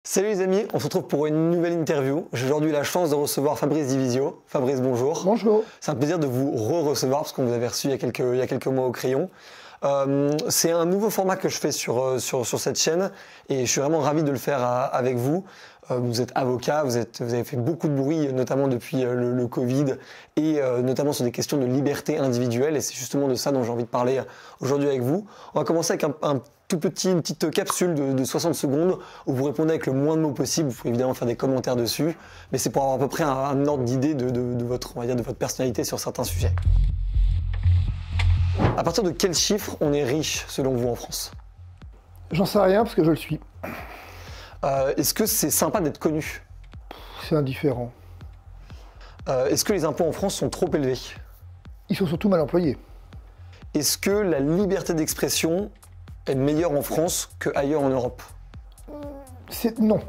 Salut les amis, on se retrouve pour une nouvelle interview. J'ai aujourd'hui la chance de recevoir Fabrice Divisio. Fabrice, bonjour. Bonjour. C'est un plaisir de vous re-recevoir parce qu'on vous avait reçu il y a quelques mois au Crayon. C'est un nouveau format que je fais sur cette chaîne et je suis vraiment ravi de le faire avec vous. Vous êtes avocat, vous avez fait beaucoup de bruit, notamment depuis le Covid et notamment sur des questions de liberté individuelle, et c'est justement de ça dont j'ai envie de parler aujourd'hui avec vous. On va commencer avec une petite capsule de 60 secondes où vous répondez avec le moins de mots possible. Vous pouvez évidemment faire des commentaires dessus, mais c'est pour avoir à peu près un ordre d'idée de votre personnalité sur certains sujets. À partir de quel chiffre on est riche selon vous en France? J'en sais rien parce que je le suis. Est-ce que c'est sympa d'être connu? C'est indifférent. Est-ce que les impôts en France sont trop élevés? Ils sont surtout mal employés. Est-ce que la liberté d'expression est meilleure en France qu'ailleurs en Europe? Non.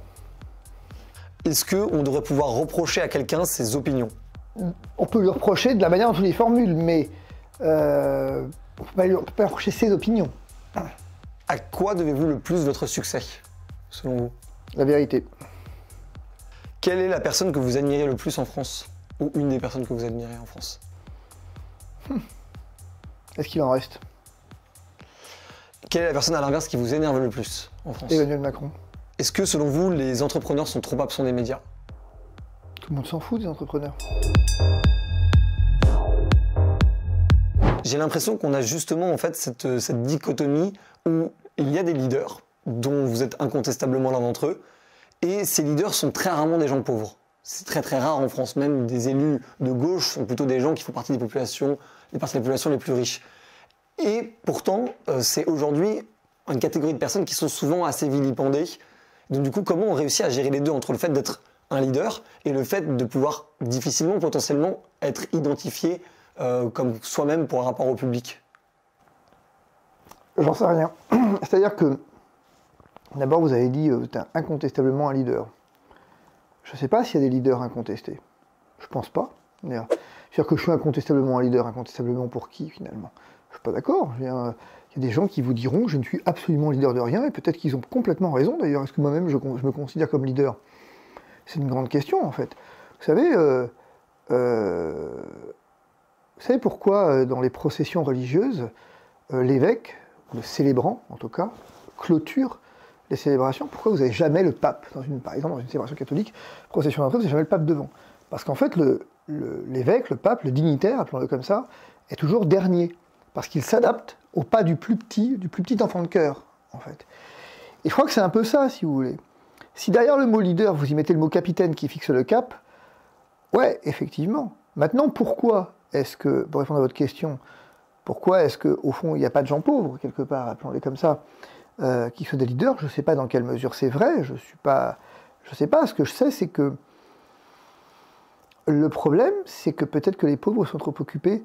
Est-ce qu'on devrait pouvoir reprocher à quelqu'un ses opinions? On peut lui reprocher de la manière dont on les formule, mais on ne peut pas lui reprocher ses opinions. À quoi devez-vous le plus votre succès, selon vous? La vérité. Quelle est la personne que vous admirez le plus en France? Ou une des personnes que vous admirez en France? Est-ce qu'il en reste? Quelle est la personne à l'inverse qui vous énerve le plus en France? Emmanuel Macron. Est-ce que selon vous, les entrepreneurs sont trop absents des médias? Tout le monde s'en fout des entrepreneurs. J'ai l'impression qu'on a justement en fait cette dichotomie où il y a des leaders, dont vous êtes incontestablement l'un d'entre eux, et ces leaders sont très rarement des gens pauvres. C'est très très rare en France, même des élus de gauche sont plutôt des gens qui font partie des parties de la population les plus riches. Et pourtant, c'est aujourd'hui une catégorie de personnes qui sont souvent assez vilipendées. Donc du coup, comment on réussit à gérer les deux entre le fait d'être un leader et le fait de pouvoir difficilement, potentiellement, être identifié comme soi-même pour un rapport au public? J'en sais rien. C'est-à-dire que, d'abord, vous avez dit tu es incontestablement un leader. Je ne sais pas s'il y a des leaders incontestés. Je pense pas. C'est-à-dire que je suis incontestablement un leader. Incontestablement pour qui, finalement? Je suis pas d'accord. Il y a des gens qui vous diront je ne suis absolument leader de rien, et peut-être qu'ils ont complètement raison, d'ailleurs. Est-ce que moi-même, je me considère comme leader? C'est une grande question, en fait. Vous savez pourquoi, dans les processions religieuses, l'évêque, le célébrant, en tout cas, clôture les célébrations? Pourquoi vous n'avez jamais le pape, par exemple dans une célébration catholique, procession d'entrée, vous n'avez jamais le pape devant? Parce qu'en fait, l'évêque, le pape, le dignitaire, appelons-le comme ça, est toujours dernier, parce qu'il s'adapte au pas du plus petit enfant de chœur, en fait. Et je crois que c'est un peu ça, si vous voulez. Si derrière le mot leader, vous y mettez le mot capitaine qui fixe le cap, ouais, effectivement. Maintenant, pourquoi est-ce que, pour répondre à votre question, pourquoi est-ce qu'au fond, il n'y a pas de gens pauvres, quelque part, appelons-les comme ça, qui sont des leaders? Je ne sais pas dans quelle mesure c'est vrai, je sais pas. Ce que je sais, c'est que le problème, c'est que peut-être que les pauvres sont trop occupés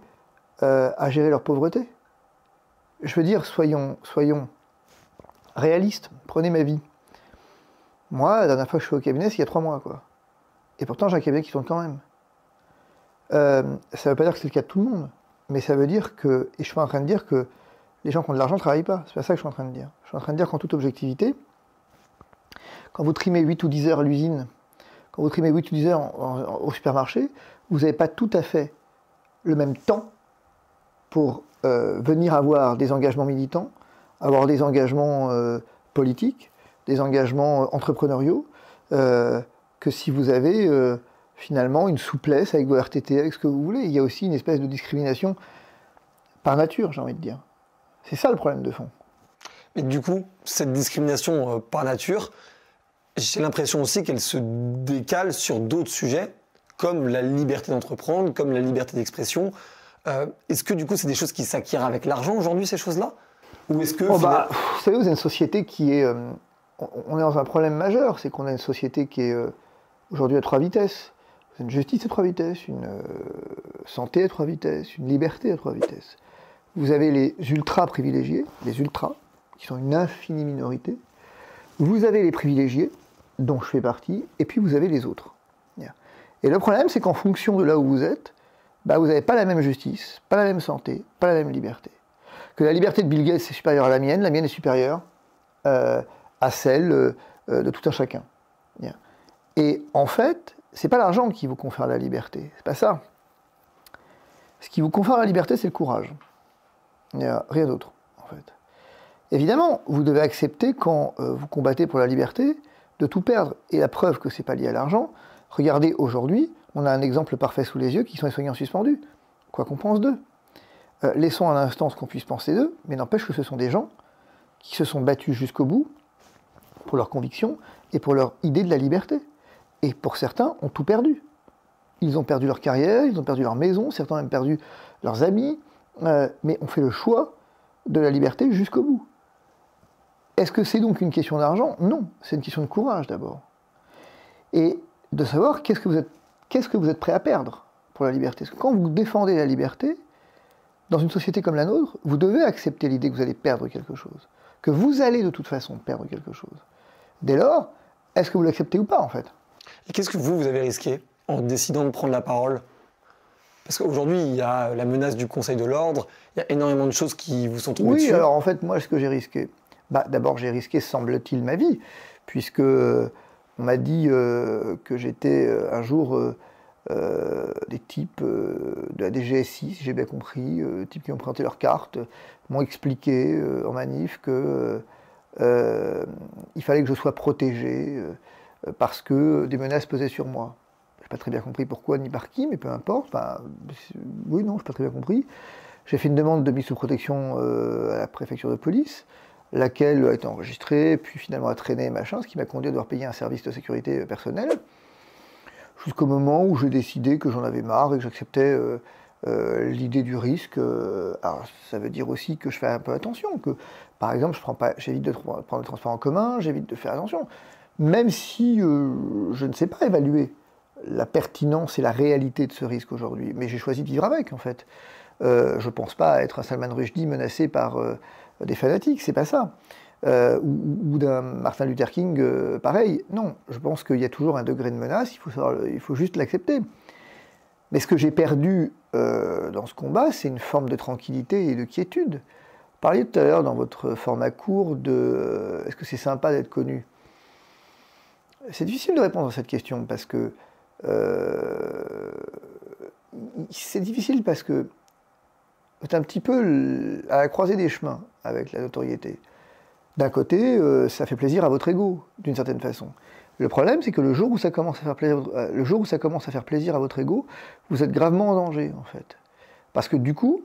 à gérer leur pauvreté. Je veux dire, soyons réalistes, prenez ma vie. Moi, la dernière fois que je suis au cabinet, c'est il y a 3 mois, quoi. Et pourtant, j'ai un cabinet qui tourne quand même. Ça ne veut pas dire que c'est le cas de tout le monde, mais ça veut dire que, et je suis en train de dire que les gens qui ont de l'argent ne travaillent pas. C'est pas ça que je suis en train de dire. Je suis en train de dire qu'en toute objectivité, quand vous trimez 8 ou 10 heures à l'usine, quand vous trimez 8 ou 10 heures au supermarché, vous n'avez pas tout à fait le même temps pour venir avoir des engagements militants, avoir des engagements politiques, des engagements entrepreneuriaux, que si vous avez finalement une souplesse avec vos RTT, avec ce que vous voulez. Il y a aussi une espèce de discrimination par nature, j'ai envie de dire. C'est ça le problème de fond. Mais du coup, cette discrimination par nature, j'ai l'impression aussi qu'elle se décale sur d'autres sujets, comme la liberté d'entreprendre, comme la liberté d'expression. Est-ce que du coup, c'est des choses qui s'acquièrent avec l'argent aujourd'hui, ces choses-là? Ou est-ce que... vous savez, vous avez une société qui est... on est dans un problème majeur, c'est qu'on a une société qui est aujourd'hui à 3 vitesses. Une justice à 3 vitesses, une santé à 3 vitesses, une liberté à 3 vitesses. Vous avez les ultra privilégiés, les ultras, qui sont une infinie minorité. Vous avez les privilégiés, dont je fais partie, et puis vous avez les autres. Et le problème, c'est qu'en fonction de là où vous êtes, vous n'avez pas la même justice, pas la même santé, pas la même liberté. Que la liberté de Bill Gates est supérieure à la mienne est supérieure à celle de tout un chacun. Bien. Et en fait, c'est pas l'argent qui vous confère la liberté, c'est pas ça. Ce qui vous confère la liberté, c'est le courage. Il n'y a rien d'autre, en fait. Évidemment, vous devez accepter, quand vous combattez pour la liberté, de tout perdre. Et la preuve que c'est pas lié à l'argent, regardez, aujourd'hui, on a un exemple parfait sous les yeux, qui sont les soignants suspendus. Quoi qu'on pense d'eux. Laissons un instant ce qu'on puisse penser d'eux, mais n'empêche que ce sont des gens qui se sont battus jusqu'au bout pour leurs convictions et pour leur idée de la liberté. Et pour certains, ont tout perdu. Ils ont perdu leur carrière, ils ont perdu leur maison, certains ont même perdu leurs amis, mais ont fait le choix de la liberté jusqu'au bout. Est-ce que c'est donc une question d'argent? Non, c'est une question de courage d'abord. Et de savoir qu'est-ce que vous êtes prêt à perdre pour la liberté. Parce que quand vous défendez la liberté, dans une société comme la nôtre, vous devez accepter l'idée que vous allez perdre quelque chose. Que vous allez de toute façon perdre quelque chose. Dès lors, est-ce que vous l'acceptez ou pas en fait? Et qu'est-ce que vous avez risqué en décidant de prendre la parole? Parce qu'aujourd'hui, il y a la menace du Conseil de l'Ordre, il y a énormément de choses qui vous sont tombées dessus. Oui, alors en fait, moi, ce que j'ai risqué, d'abord, j'ai risqué, semble-t-il, ma vie, puisque on m'a dit que j'étais un jour des types de la DGSI, si j'ai bien compris, types qui ont présenté leur carte, m'ont expliqué en manif que il fallait que je sois protégé parce que des menaces pesaient sur moi. Je n'ai pas très bien compris pourquoi ni par qui, mais peu importe. Enfin, oui, non, je n'ai pas très bien compris. J'ai fait une demande de mise sous protection à la préfecture de police, laquelle a été enregistrée, puis finalement a traîné, machin, ce qui m'a conduit à devoir payer un service de sécurité personnelle, jusqu'au moment où j'ai décidé que j'en avais marre et que j'acceptais l'idée du risque. Alors, ça veut dire aussi que je fais un peu attention, que par exemple, j'évite de prendre le transport en commun, j'évite de faire attention, même si je ne sais pas évaluer la pertinence et la réalité de ce risque aujourd'hui. Mais j'ai choisi de vivre avec, en fait. Je ne pense pas être un Salman Rushdie menacé par des fanatiques, c'est pas ça. Ou d'un Martin Luther King, pareil. Non, je pense qu'il y a toujours un degré de menace, il faut juste l'accepter. Mais ce que j'ai perdu dans ce combat, c'est une forme de tranquillité et de quiétude. Vous parliez tout à l'heure dans votre format court de est-ce que c'est sympa d'être connu? C'est difficile de répondre à cette question parce que c'est difficile parce que vous êtes un petit peu à la croisée des chemins avec la notoriété. D'un côté, ça fait plaisir à votre ego, d'une certaine façon. Le problème, c'est que le jour où ça commence à faire plaisir à votre ego, vous êtes gravement en danger, en fait. Parce que du coup,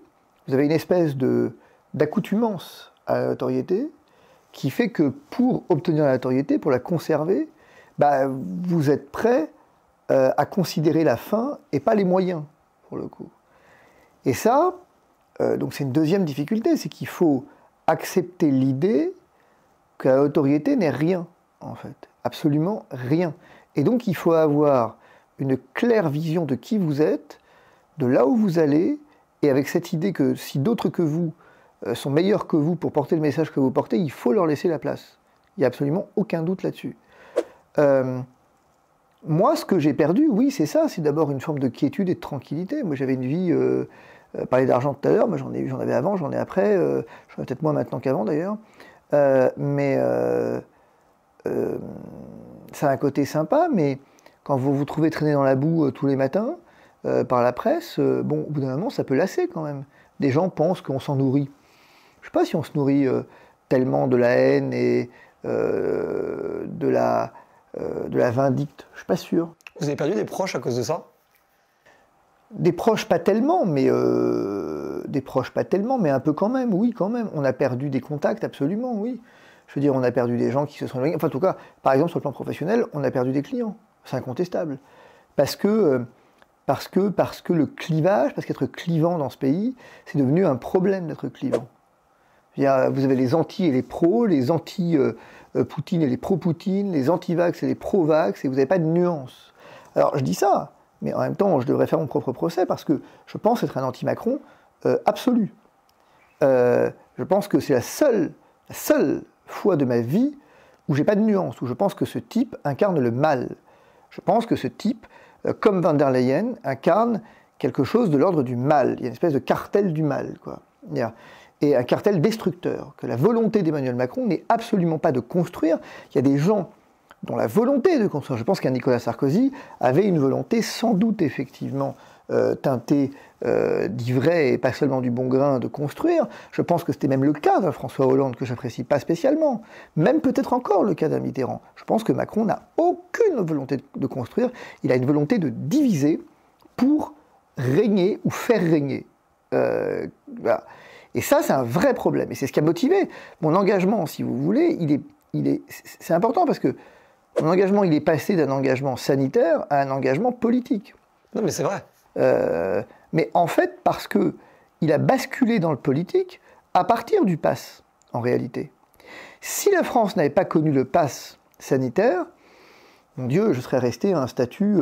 vous avez une espèce d'accoutumance à la notoriété qui fait que pour obtenir la notoriété, pour la conserver, vous êtes prêt à considérer la fin et pas les moyens, pour le coup. Et ça, donc c'est une deuxième difficulté, c'est qu'il faut accepter l'idée que la notoriété n'est rien, en fait. Absolument rien. Et donc il faut avoir une claire vision de qui vous êtes, de là où vous allez, et avec cette idée que si d'autres que vous sont meilleurs que vous pour porter le message que vous portez, il faut leur laisser la place. Il n'y a absolument aucun doute là-dessus. Moi, ce que j'ai perdu, oui, c'est ça, c'est d'abord une forme de quiétude et de tranquillité. Moi, j'avais une vie, parler d'argent tout à l'heure, mais j'en avais avant, j'en ai après, j'en ai peut-être moins maintenant qu'avant d'ailleurs, mais ça a un côté sympa, mais quand vous vous trouvez traîner dans la boue tous les matins, par la presse, au bout d'un moment, ça peut lasser quand même. Des gens pensent qu'on s'en nourrit. Je ne sais pas si on se nourrit tellement de la haine et de la vindicte. Je ne suis pas sûr. Vous avez perdu des proches à cause de ça? Des proches, pas tellement, mais un peu quand même, oui, quand même. On a perdu des contacts, absolument, oui. Je veux dire, on a perdu des gens qui se sont éloignés. Enfin, en tout cas, par exemple, sur le plan professionnel, on a perdu des clients. C'est incontestable. Parce que le clivage, parce qu'être clivant dans ce pays, c'est devenu un problème d'être clivant. Vous avez les anti et les pros, les anti-Poutine et les pro-Poutine, les anti-vax et les pro-vax, et vous n'avez pas de nuance. Alors, je dis ça, mais en même temps, je devrais faire mon propre procès, parce que je pense être un anti-Macron absolu. Je pense que c'est la seule fois de ma vie où j'ai pas de nuance, où je pense que ce type incarne le mal. Je pense que ce type, comme Van der Leyen, incarne quelque chose de l'ordre du mal. Il y a une espèce de cartel du mal, quoi. Et un cartel destructeur, que la volonté d'Emmanuel Macron n'est absolument pas de construire. Il y a des gens dont la volonté de construire. Je pense qu'un Nicolas Sarkozy avait une volonté sans doute effectivement teintée d'ivraie et pas seulement du bon grain de construire. Je pense que c'était même le cas d'un François Hollande que j'apprécie pas spécialement. Même peut-être encore le cas d'un Mitterrand. Je pense que Macron n'a aucune volonté de construire. Il a une volonté de diviser pour régner ou faire régner. Voilà. Et ça, c'est un vrai problème. Et c'est ce qui a motivé mon engagement, si vous voulez. C'est important parce que mon engagement, il est passé d'un engagement sanitaire à un engagement politique. Non, mais c'est vrai. Mais en fait, parce qu'il a basculé dans le politique à partir du pass, en réalité. Si la France n'avait pas connu le pass sanitaire, mon Dieu, je serais resté à un statut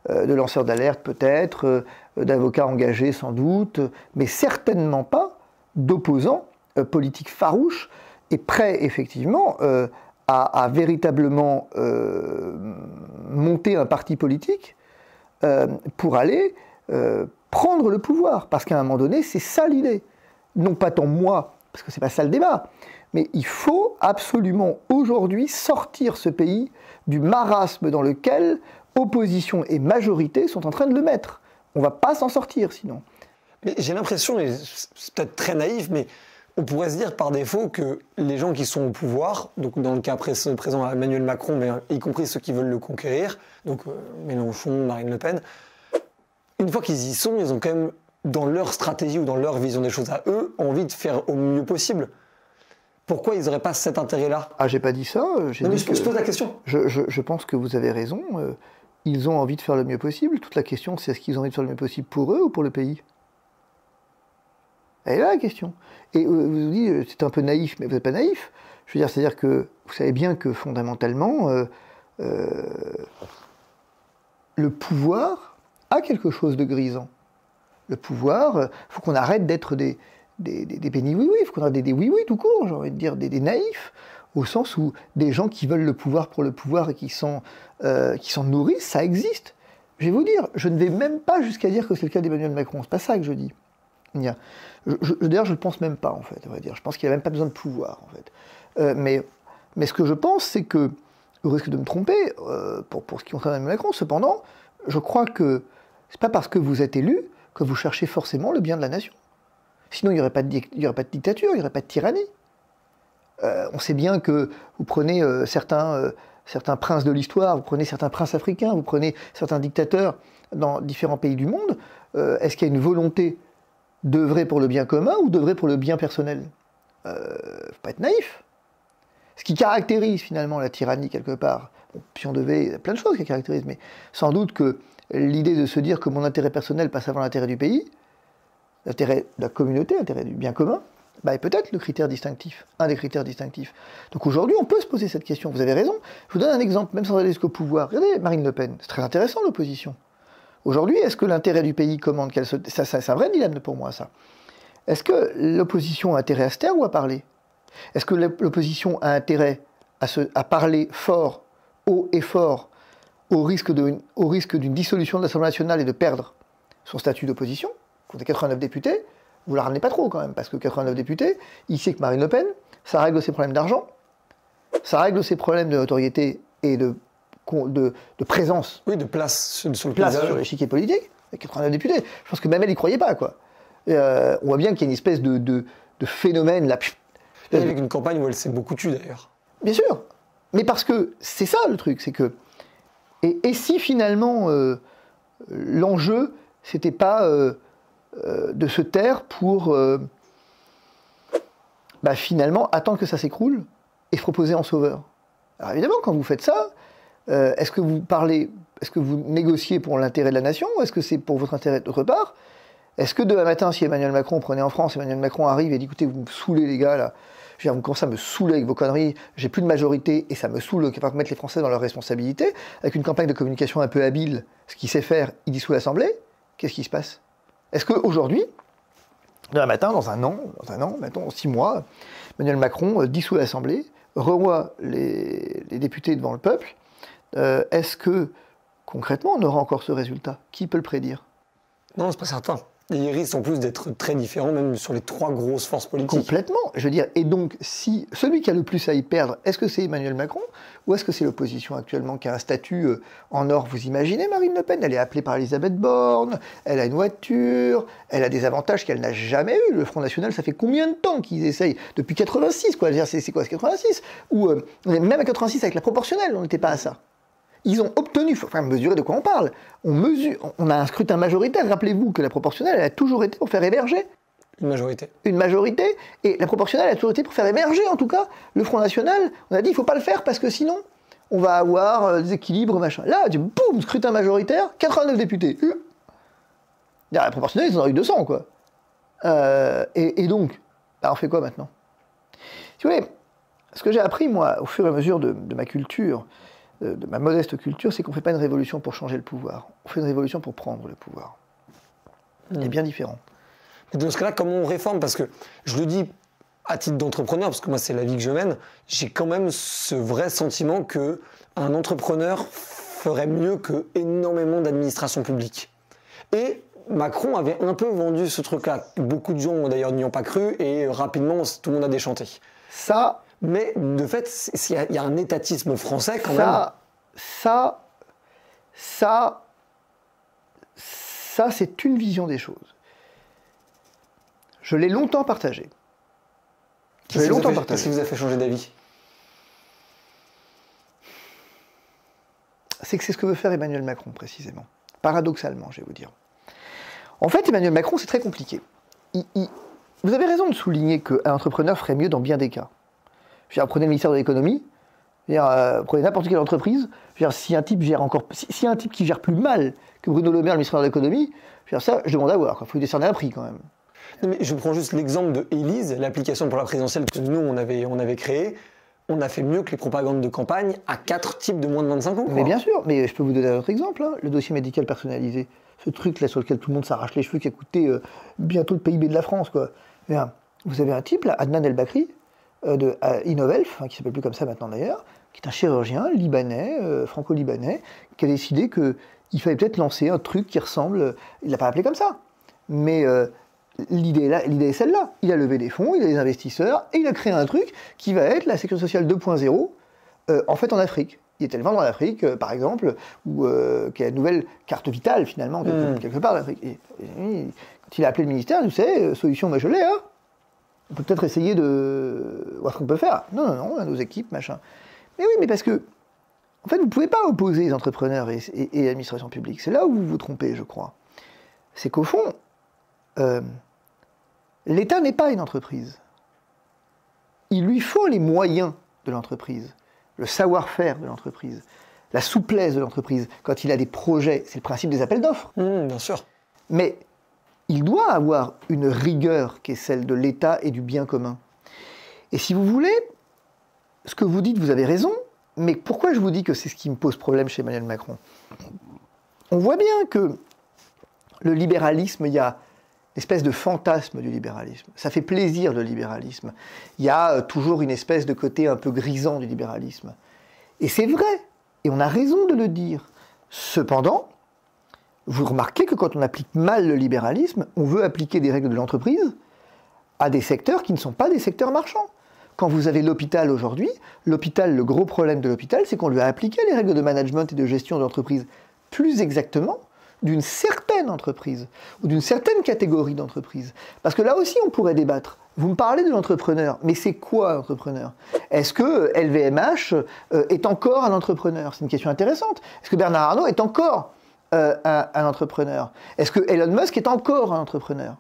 de lanceur d'alerte peut-être, d'avocat engagé sans doute, mais certainement pas d'opposant politique farouche et prêt effectivement à véritablement monter un parti politique pour aller prendre le pouvoir. Parce qu'à un moment donné, c'est ça l'idée. Non pas tant moi, parce que c'est pas ça le débat, mais il faut absolument aujourd'hui sortir ce pays du marasme dans lequel opposition et majorité sont en train de le mettre. On va pas s'en sortir sinon. Mais j'ai l'impression, et c'est peut-être très naïf, mais on pourrait se dire par défaut que les gens qui sont au pouvoir, donc dans le cas présent Emmanuel Macron, mais y compris ceux qui veulent le conquérir, donc Mélenchon, Marine Le Pen, une fois qu'ils y sont, ils ont quand même, dans leur stratégie ou dans leur vision des choses à eux, envie de faire au mieux possible. Pourquoi ils n'auraient pas cet intérêt-là? Ah, j'ai pas dit ça. Non, mais je pose la question. Je pense que vous avez raison. Ils ont envie de faire le mieux possible. Toute la question, c'est est-ce qu'ils ont envie de faire le mieux possible pour eux ou pour le pays? Elle est là la question. Et vous vous dites, c'est un peu naïf, mais vous n'êtes pas naïf. Je veux dire, c'est-à-dire que vous savez bien que fondamentalement, le pouvoir a quelque chose de grisant. Le pouvoir, il faut qu'on arrête d'être des bénis oui-oui, il faut qu'on arrête des oui-oui tout court, j'ai envie de dire des naïfs, au sens où des gens qui veulent le pouvoir pour le pouvoir et qui s'en nourrissent, ça existe. Je vais vous dire, je ne vais même pas jusqu'à dire que c'est le cas d'Emmanuel Macron, c'est pas ça que je dis. D'ailleurs, je ne le pense même pas, en fait, on va dire. Je pense qu'il n'a même pas besoin de pouvoir, en fait. Mais ce que je pense, c'est que, au risque de me tromper, pour ce qui concerne Emmanuel Macron, cependant, je crois que c'est pas parce que vous êtes élu que vous cherchez forcément le bien de la nation. Sinon, il n'y aurait pas de dictature, il n'y aurait pas de tyrannie. On sait bien que vous prenez certains princes de l'histoire, vous prenez certains princes africains, vous prenez certains dictateurs dans différents pays du monde. Est-ce qu'il y a une volonté d'œuvrer pour le bien commun ou d'œuvrer pour le bien personnel? Faut pas être naïf. Ce qui caractérise finalement la tyrannie quelque part, bon, si on devait, il y a plein de choses qui caractérisent, mais sans doute que l'idée de se dire que mon intérêt personnel passe avant l'intérêt du pays, l'intérêt de la communauté, l'intérêt du bien commun, bah, est peut-être le critère distinctif, un des critères distinctifs. Donc aujourd'hui, on peut se poser cette question. Vous avez raison. Je vous donne un exemple, même sans aller jusqu'au pouvoir. Regardez Marine Le Pen, c'est très intéressant l'opposition. Aujourd'hui, est-ce que l'intérêt du pays commande qu'elle se... Ça, c'est un vrai dilemme pour moi, ça. Est-ce que l'opposition a intérêt à se taire ou à parler? Est-ce que l'opposition a intérêt à parler fort, haut et fort, au risque d'une dissolution de l'Assemblée nationale et de perdre son statut d'opposition? Quand 89 députés, vous la ramenez pas trop quand même, parce que 89 députés, il sait que Marine Le Pen, ça règle ses problèmes d'argent, ça règle ses problèmes de notoriété et de présence. Oui, de place sur le place paysage. sur l'échiquier politique, avec 89 députés. Je pense que même elle n'y croyait pas, quoi. On voit bien qu'il y a une espèce de phénomène là. Avec une campagne où elle s'est beaucoup tue d'ailleurs. Bien sûr, mais parce que c'est ça le truc, c'est que et si finalement l'enjeu c'était pas de se taire pour finalement attendre que ça s'écroule et se proposer en sauveur. Alors évidemment, quand vous faites ça, est-ce que vous négociez pour l'intérêt de la nation ou est-ce que c'est pour votre intérêt d'autre part? Est-ce que demain matin, si Emmanuel Macron prenait en France, Emmanuel Macron arrive et dit écoutez, vous me saoulez les gars là, je veux dire, vous commencez à me saouler avec vos conneries, j'ai plus de majorité et ça me saoule qu'il va mettre les Français dans leurs responsabilités, avec une campagne de communication un peu habile, ce qu'il sait faire, il dissout l'Assemblée, qu'est-ce qui se passe? Est-ce qu'aujourd'hui, demain matin, dans un an, mettons 6 mois, Emmanuel Macron dissout l'Assemblée, revoit les députés devant le peuple, est-ce que concrètement on aura encore ce résultat? Qui peut le prédire? Non, c'est pas certain. Et ils risquent en plus d'être très différents, même sur les 3 grosses forces politiques. Complètement. Je veux dire, et donc, si celui qui a le plus à y perdre, est-ce que c'est Emmanuel Macron ou est-ce que c'est l'opposition actuellement qui a un statut en or? Vous imaginez Marine Le Pen, elle est appelée par Elisabeth Borne, elle a une voiture, elle a des avantages qu'elle n'a jamais eu. Le Front National, ça fait combien de temps qu'ils essayent? Depuis 86, quoi. C'est quoi, c'est 86? Ou même à 86 avec la proportionnelle, on n'était pas à ça. Ils ont obtenu, il faut mesurer de quoi on parle. On a un scrutin majoritaire. Rappelez-vous que la proportionnelle, elle a toujours été pour faire émerger. Une majorité. Une majorité. Et la proportionnelle a toujours été pour faire émerger, en tout cas, le Front National. On a dit, il ne faut pas le faire parce que sinon, on va avoir des équilibres, machin. Là, boum, scrutin majoritaire, 89 députés. La proportionnelle, ils en ont eu 200, quoi. Et donc, on fait quoi maintenant? Si vous voulez, ce que j'ai appris, moi, au fur et à mesure de ma culture, de ma modeste culture, c'est qu'on ne fait pas une révolution pour changer le pouvoir. On fait une révolution pour prendre le pouvoir. C'est bien différent. Mais dans ce cas-là, comment on réforme? Parce que je le dis à titre d'entrepreneur, parce que moi, c'est la vie que je mène, j'ai quand même ce vrai sentiment qu'un entrepreneur ferait mieux que énormément d'administration publique. Et Macron avait un peu vendu ce truc-là. Beaucoup de gens, d'ailleurs, n'y ont pas cru, et rapidement, tout le monde a déchanté. Ça... Mais de fait, il y a un étatisme français quand même. Ça, c'est une vision des choses. Je l'ai longtemps partagée. Qu'est-ce qui vous a fait changer d'avis? C'est que c'est ce que veut faire Emmanuel Macron, précisément. Paradoxalement, je vais vous dire. En fait, Emmanuel Macron, c'est très compliqué. Vous avez raison de souligner qu'un entrepreneur ferait mieux dans bien des cas. Prenez le ministère de l'économie, prenez n'importe quelle entreprise, si un type gère si un type qui gère plus mal que Bruno Le Maire, le ministère de l'économie, ça, je demande à voir. Il faut lui décerner un prix quand même. Non, mais je prends juste l'exemple de Élise, l'application pour la présidentielle que nous, on avait créée. On a fait mieux que les propagandes de campagne à 4 types de moins de 25 ans. Quoi. Mais bien sûr, mais je peux vous donner un autre exemple. Le dossier médical personnalisé. Ce truc-là sur lequel tout le monde s'arrache les cheveux, qui a coûté bientôt le PIB de la France. Quoi. Vous avez un type, là, Adnan El Bakri, de Innovelf, qui s'appelle plus comme ça maintenant d'ailleurs, qui est un chirurgien libanais, franco-libanais, qui a décidé qu'il fallait peut-être lancer un truc qui ressemble... Il ne l'a pas appelé comme ça, mais l'idée est celle-là. Il a levé des fonds, il a des investisseurs, et il a créé un truc qui va être la sécurité sociale 2.0, en fait en Afrique. Il était le vendre en Afrique, par exemple, qui a une nouvelle carte vitale, finalement, quelque part d'Afrique. Et quand il a appelé le ministère, vous savez, solution, moi je l'ai, hein. On peut peut-être essayer de voir ce qu'on peut faire. Non, on a nos équipes, machin. Mais oui, mais parce que, en fait, vous ne pouvez pas opposer les entrepreneurs et l'administration publique. C'est là où vous vous trompez, je crois. C'est qu'au fond, l'État n'est pas une entreprise. Il lui faut les moyens de l'entreprise, le savoir-faire de l'entreprise, la souplesse de l'entreprise. Quand il a des projets, c'est le principe des appels d'offres. Bien sûr. Mais il doit avoir une rigueur qui est celle de l'État et du bien commun. Et si vous voulez, ce que vous dites, vous avez raison, mais pourquoi je vous dis que c'est ce qui me pose problème chez Emmanuel Macron? On voit bien que le libéralisme, il y a une espèce de fantasme du libéralisme. Ça fait plaisir, le libéralisme. Il y a toujours une espèce de côté un peu grisant du libéralisme. Et c'est vrai, et on a raison de le dire. Cependant, vous remarquez que quand on applique mal le libéralisme, on veut appliquer des règles de l'entreprise à des secteurs qui ne sont pas des secteurs marchands. Quand vous avez l'hôpital aujourd'hui, l'hôpital, le gros problème de l'hôpital, c'est qu'on lui a appliqué les règles de management et de gestion de l'entreprise, plus exactement d'une certaine entreprise, ou d'une certaine catégorie d'entreprise. Parce que là aussi, on pourrait débattre. Vous me parlez de l'entrepreneur, mais c'est quoi un entrepreneur? Est-ce que LVMH est encore un entrepreneur? C'est une question intéressante. Est-ce que Bernard Arnault est encore un entrepreneur? Est-ce que Elon Musk est encore un entrepreneur?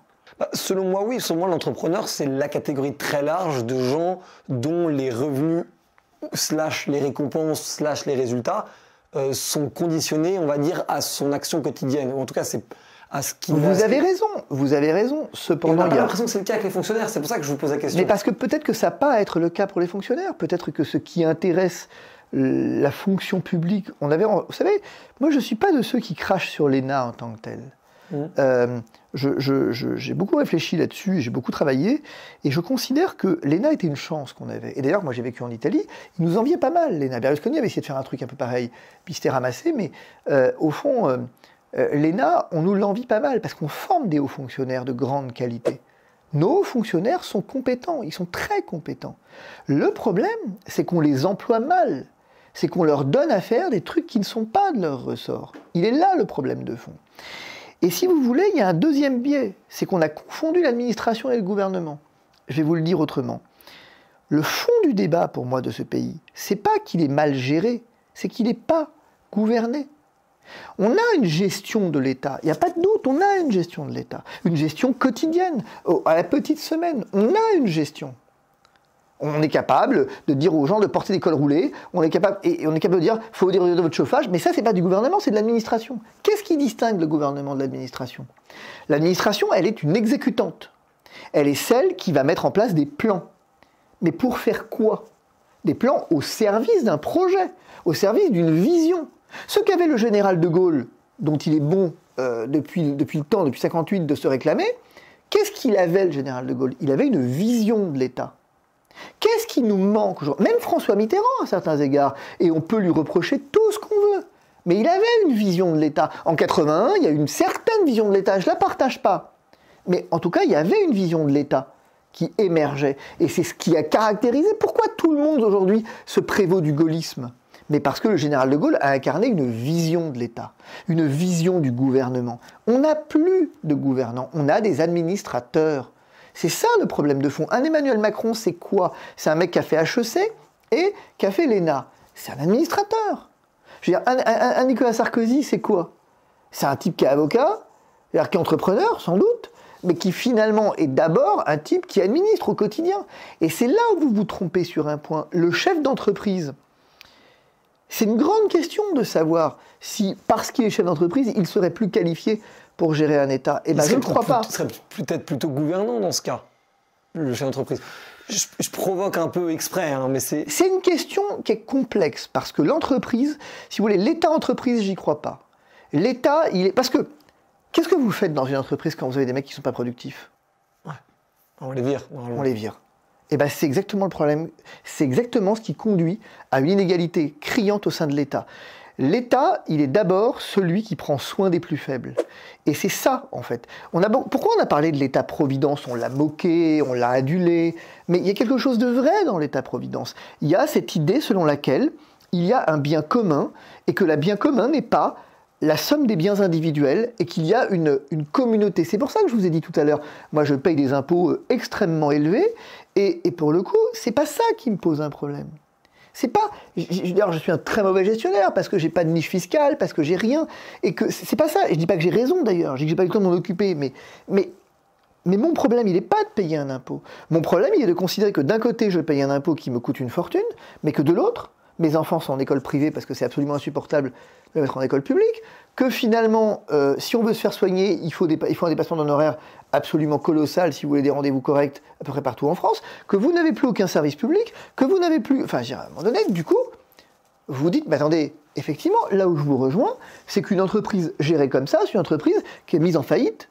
Selon moi, oui. Selon moi, l'entrepreneur, c'est la catégorie très large de gens dont les revenus, / les récompenses, / les résultats sont conditionnés, on va dire, à son action quotidienne. Ou en tout cas, c'est à ce qu'il Vous avez raison. Cependant, on n'a pas l'impression que c'est le cas avec les fonctionnaires. C'est pour ça que je vous pose la question. Mais parce que peut-être que ça va pas être le cas pour les fonctionnaires. Peut-être que ce qui intéresse la fonction publique... Vous savez, moi, je ne suis pas de ceux qui crachent sur l'ENA en tant que tel. J'ai beaucoup réfléchi là-dessus, j'ai beaucoup travaillé, et je considère que l'ENA était une chance qu'on avait. Et d'ailleurs, moi j'ai vécu en Italie, ils nous enviaient pas mal, l'ENA. Berlusconi avait essayé de faire un truc un peu pareil, puis il s'était ramassé, mais au fond, L'ENA, on nous l'envie pas mal parce qu'on forme des hauts fonctionnaires de grande qualité. Nos hauts fonctionnaires sont compétents, ils sont très compétents. Le problème, c'est qu'on les emploie mal. C'est qu'on leur donne à faire des trucs qui ne sont pas de leur ressort. Il est là le problème de fond. Et si vous voulez, il y a un deuxième biais, c'est qu'on a confondu l'administration et le gouvernement. Je vais vous le dire autrement. Le fond du débat pour moi de ce pays, c'est pas qu'il est mal géré, c'est qu'il n'est pas gouverné. On a une gestion de l'État, il n'y a pas de doute, on a une gestion de l'État. Une gestion quotidienne, à la petite semaine, on a une gestion. On est capable de dire aux gens de porter des cols roulés, on est capable de dire il faut réduire votre chauffage, mais ça c'est pas du gouvernement, c'est de l'administration. Qu'est-ce qui distingue le gouvernement de l'administration? L'administration, elle est une exécutante. Elle est celle qui va mettre en place des plans. Mais pour faire quoi? Des plans au service d'un projet, au service d'une vision. Ce qu'avait le général de Gaulle, dont il est bon depuis le temps, depuis 1958, de se réclamer, qu'est-ce qu'il avait le général de Gaulle? Il avait une vision de l'État. Qu'est-ce qui nous manque aujourd'hui? Même François Mitterrand à certains égards, et on peut lui reprocher tout ce qu'on veut. Mais il avait une vision de l'État. En 81, il y a une certaine vision de l'État, je ne la partage pas. Mais en tout cas, il y avait une vision de l'État qui émergeait. Et c'est ce qui a caractérisé pourquoi tout le monde aujourd'hui se prévaut du gaullisme. Mais parce que le général de Gaulle a incarné une vision de l'État, une vision du gouvernement. On n'a plus de gouvernants, on a des administrateurs. C'est ça le problème de fond. Un Emmanuel Macron, c'est quoi? C'est un mec qui a fait HEC et qui a fait l'ENA. C'est un administrateur. Je veux dire, un Nicolas Sarkozy, c'est quoi? C'est un type qui est avocat, c'est-à-dire qui est entrepreneur, sans doute, mais qui finalement est d'abord un type qui administre au quotidien. Et c'est là où vous vous trompez sur un point. Le chef d'entreprise, c'est une grande question de savoir si, parce qu'il est chef d'entreprise, il serait plus qualifié pour gérer un État. Eh bien, je ne crois pas. Il serait peut-être plutôt gouvernant dans ce cas, le chef d'entreprise. Je provoque un peu exprès, hein, mais c'est... C'est une question qui est complexe, parce que l'entreprise, si vous voulez, l'État-entreprise, j'y crois pas. L'État, il est... Parce que, qu'est-ce que vous faites dans une entreprise quand vous avez des mecs qui ne sont pas productifs? Ouais, on les vire. On les vire. Eh bien, c'est exactement le problème. C'est exactement ce qui conduit à une inégalité criante au sein de l'État. L'État, il est d'abord celui qui prend soin des plus faibles. Et c'est ça, en fait. Pourquoi on a parlé de l'État-providence? On l'a moqué, on l'a adulé. Mais il y a quelque chose de vrai dans l'État-providence. Il y a cette idée selon laquelle il y a un bien commun, et que le bien commun n'est pas la somme des biens individuels, et qu'il y a une communauté. C'est pour ça que je vous ai dit tout à l'heure, moi je paye des impôts extrêmement élevés, et pour le coup, c'est pas ça qui me pose un problème. C'est pas... D'ailleurs, je suis un très mauvais gestionnaire, parce que j'ai pas de niche fiscale, parce que j'ai rien, et que c'est pas ça. Et je dis pas que j'ai raison d'ailleurs, je dis que j'ai pas eu le temps de m'en occuper, mais mon problème, il n'est pas de payer un impôt. Mon problème, il est de considérer que d'un côté, je paye un impôt qui me coûte une fortune, mais que de l'autre, mes enfants sont en école privée parce que c'est absolument insupportable de les mettre en école publique, que finalement, si on veut se faire soigner, il faut un dépassement d'honoraires absolument colossal si vous voulez des rendez-vous corrects à peu près partout en France, que vous n'avez plus aucun service public, que vous n'avez plus... Enfin, à un moment donné, du coup, vous vous dites, mais attendez, effectivement, là où je vous rejoins, c'est qu'une entreprise gérée comme ça, c'est une entreprise qui est mise en faillite.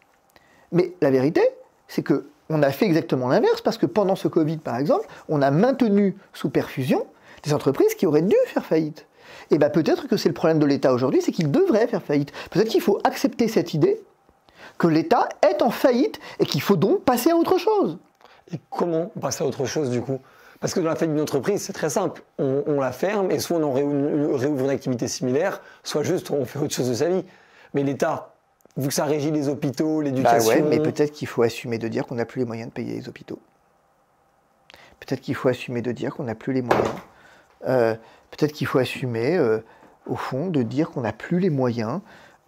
Mais la vérité, c'est qu'on a fait exactement l'inverse, parce que pendant ce Covid, par exemple, on a maintenu sous perfusion des entreprises qui auraient dû faire faillite. Et bien peut-être que c'est le problème de l'État aujourd'hui, c'est qu'il devrait faire faillite. Peut-être qu'il faut accepter cette idée que l'État est en faillite et qu'il faut donc passer à autre chose. Et comment passer à autre chose du coup? Parce que dans la faillite d'une entreprise, c'est très simple. On la ferme et soit on en réouvre une activité similaire, soit juste on fait autre chose de sa vie. Mais l'État, vu que ça régit les hôpitaux, l'éducation... Bah ouais, mais peut-être qu'il faut assumer de dire qu'on n'a plus les moyens de payer les hôpitaux. Peut-être qu'il faut assumer de dire qu'on n'a plus les moyens. Peut-être qu'il faut assumer, au fond, de dire qu'on n'a plus les moyens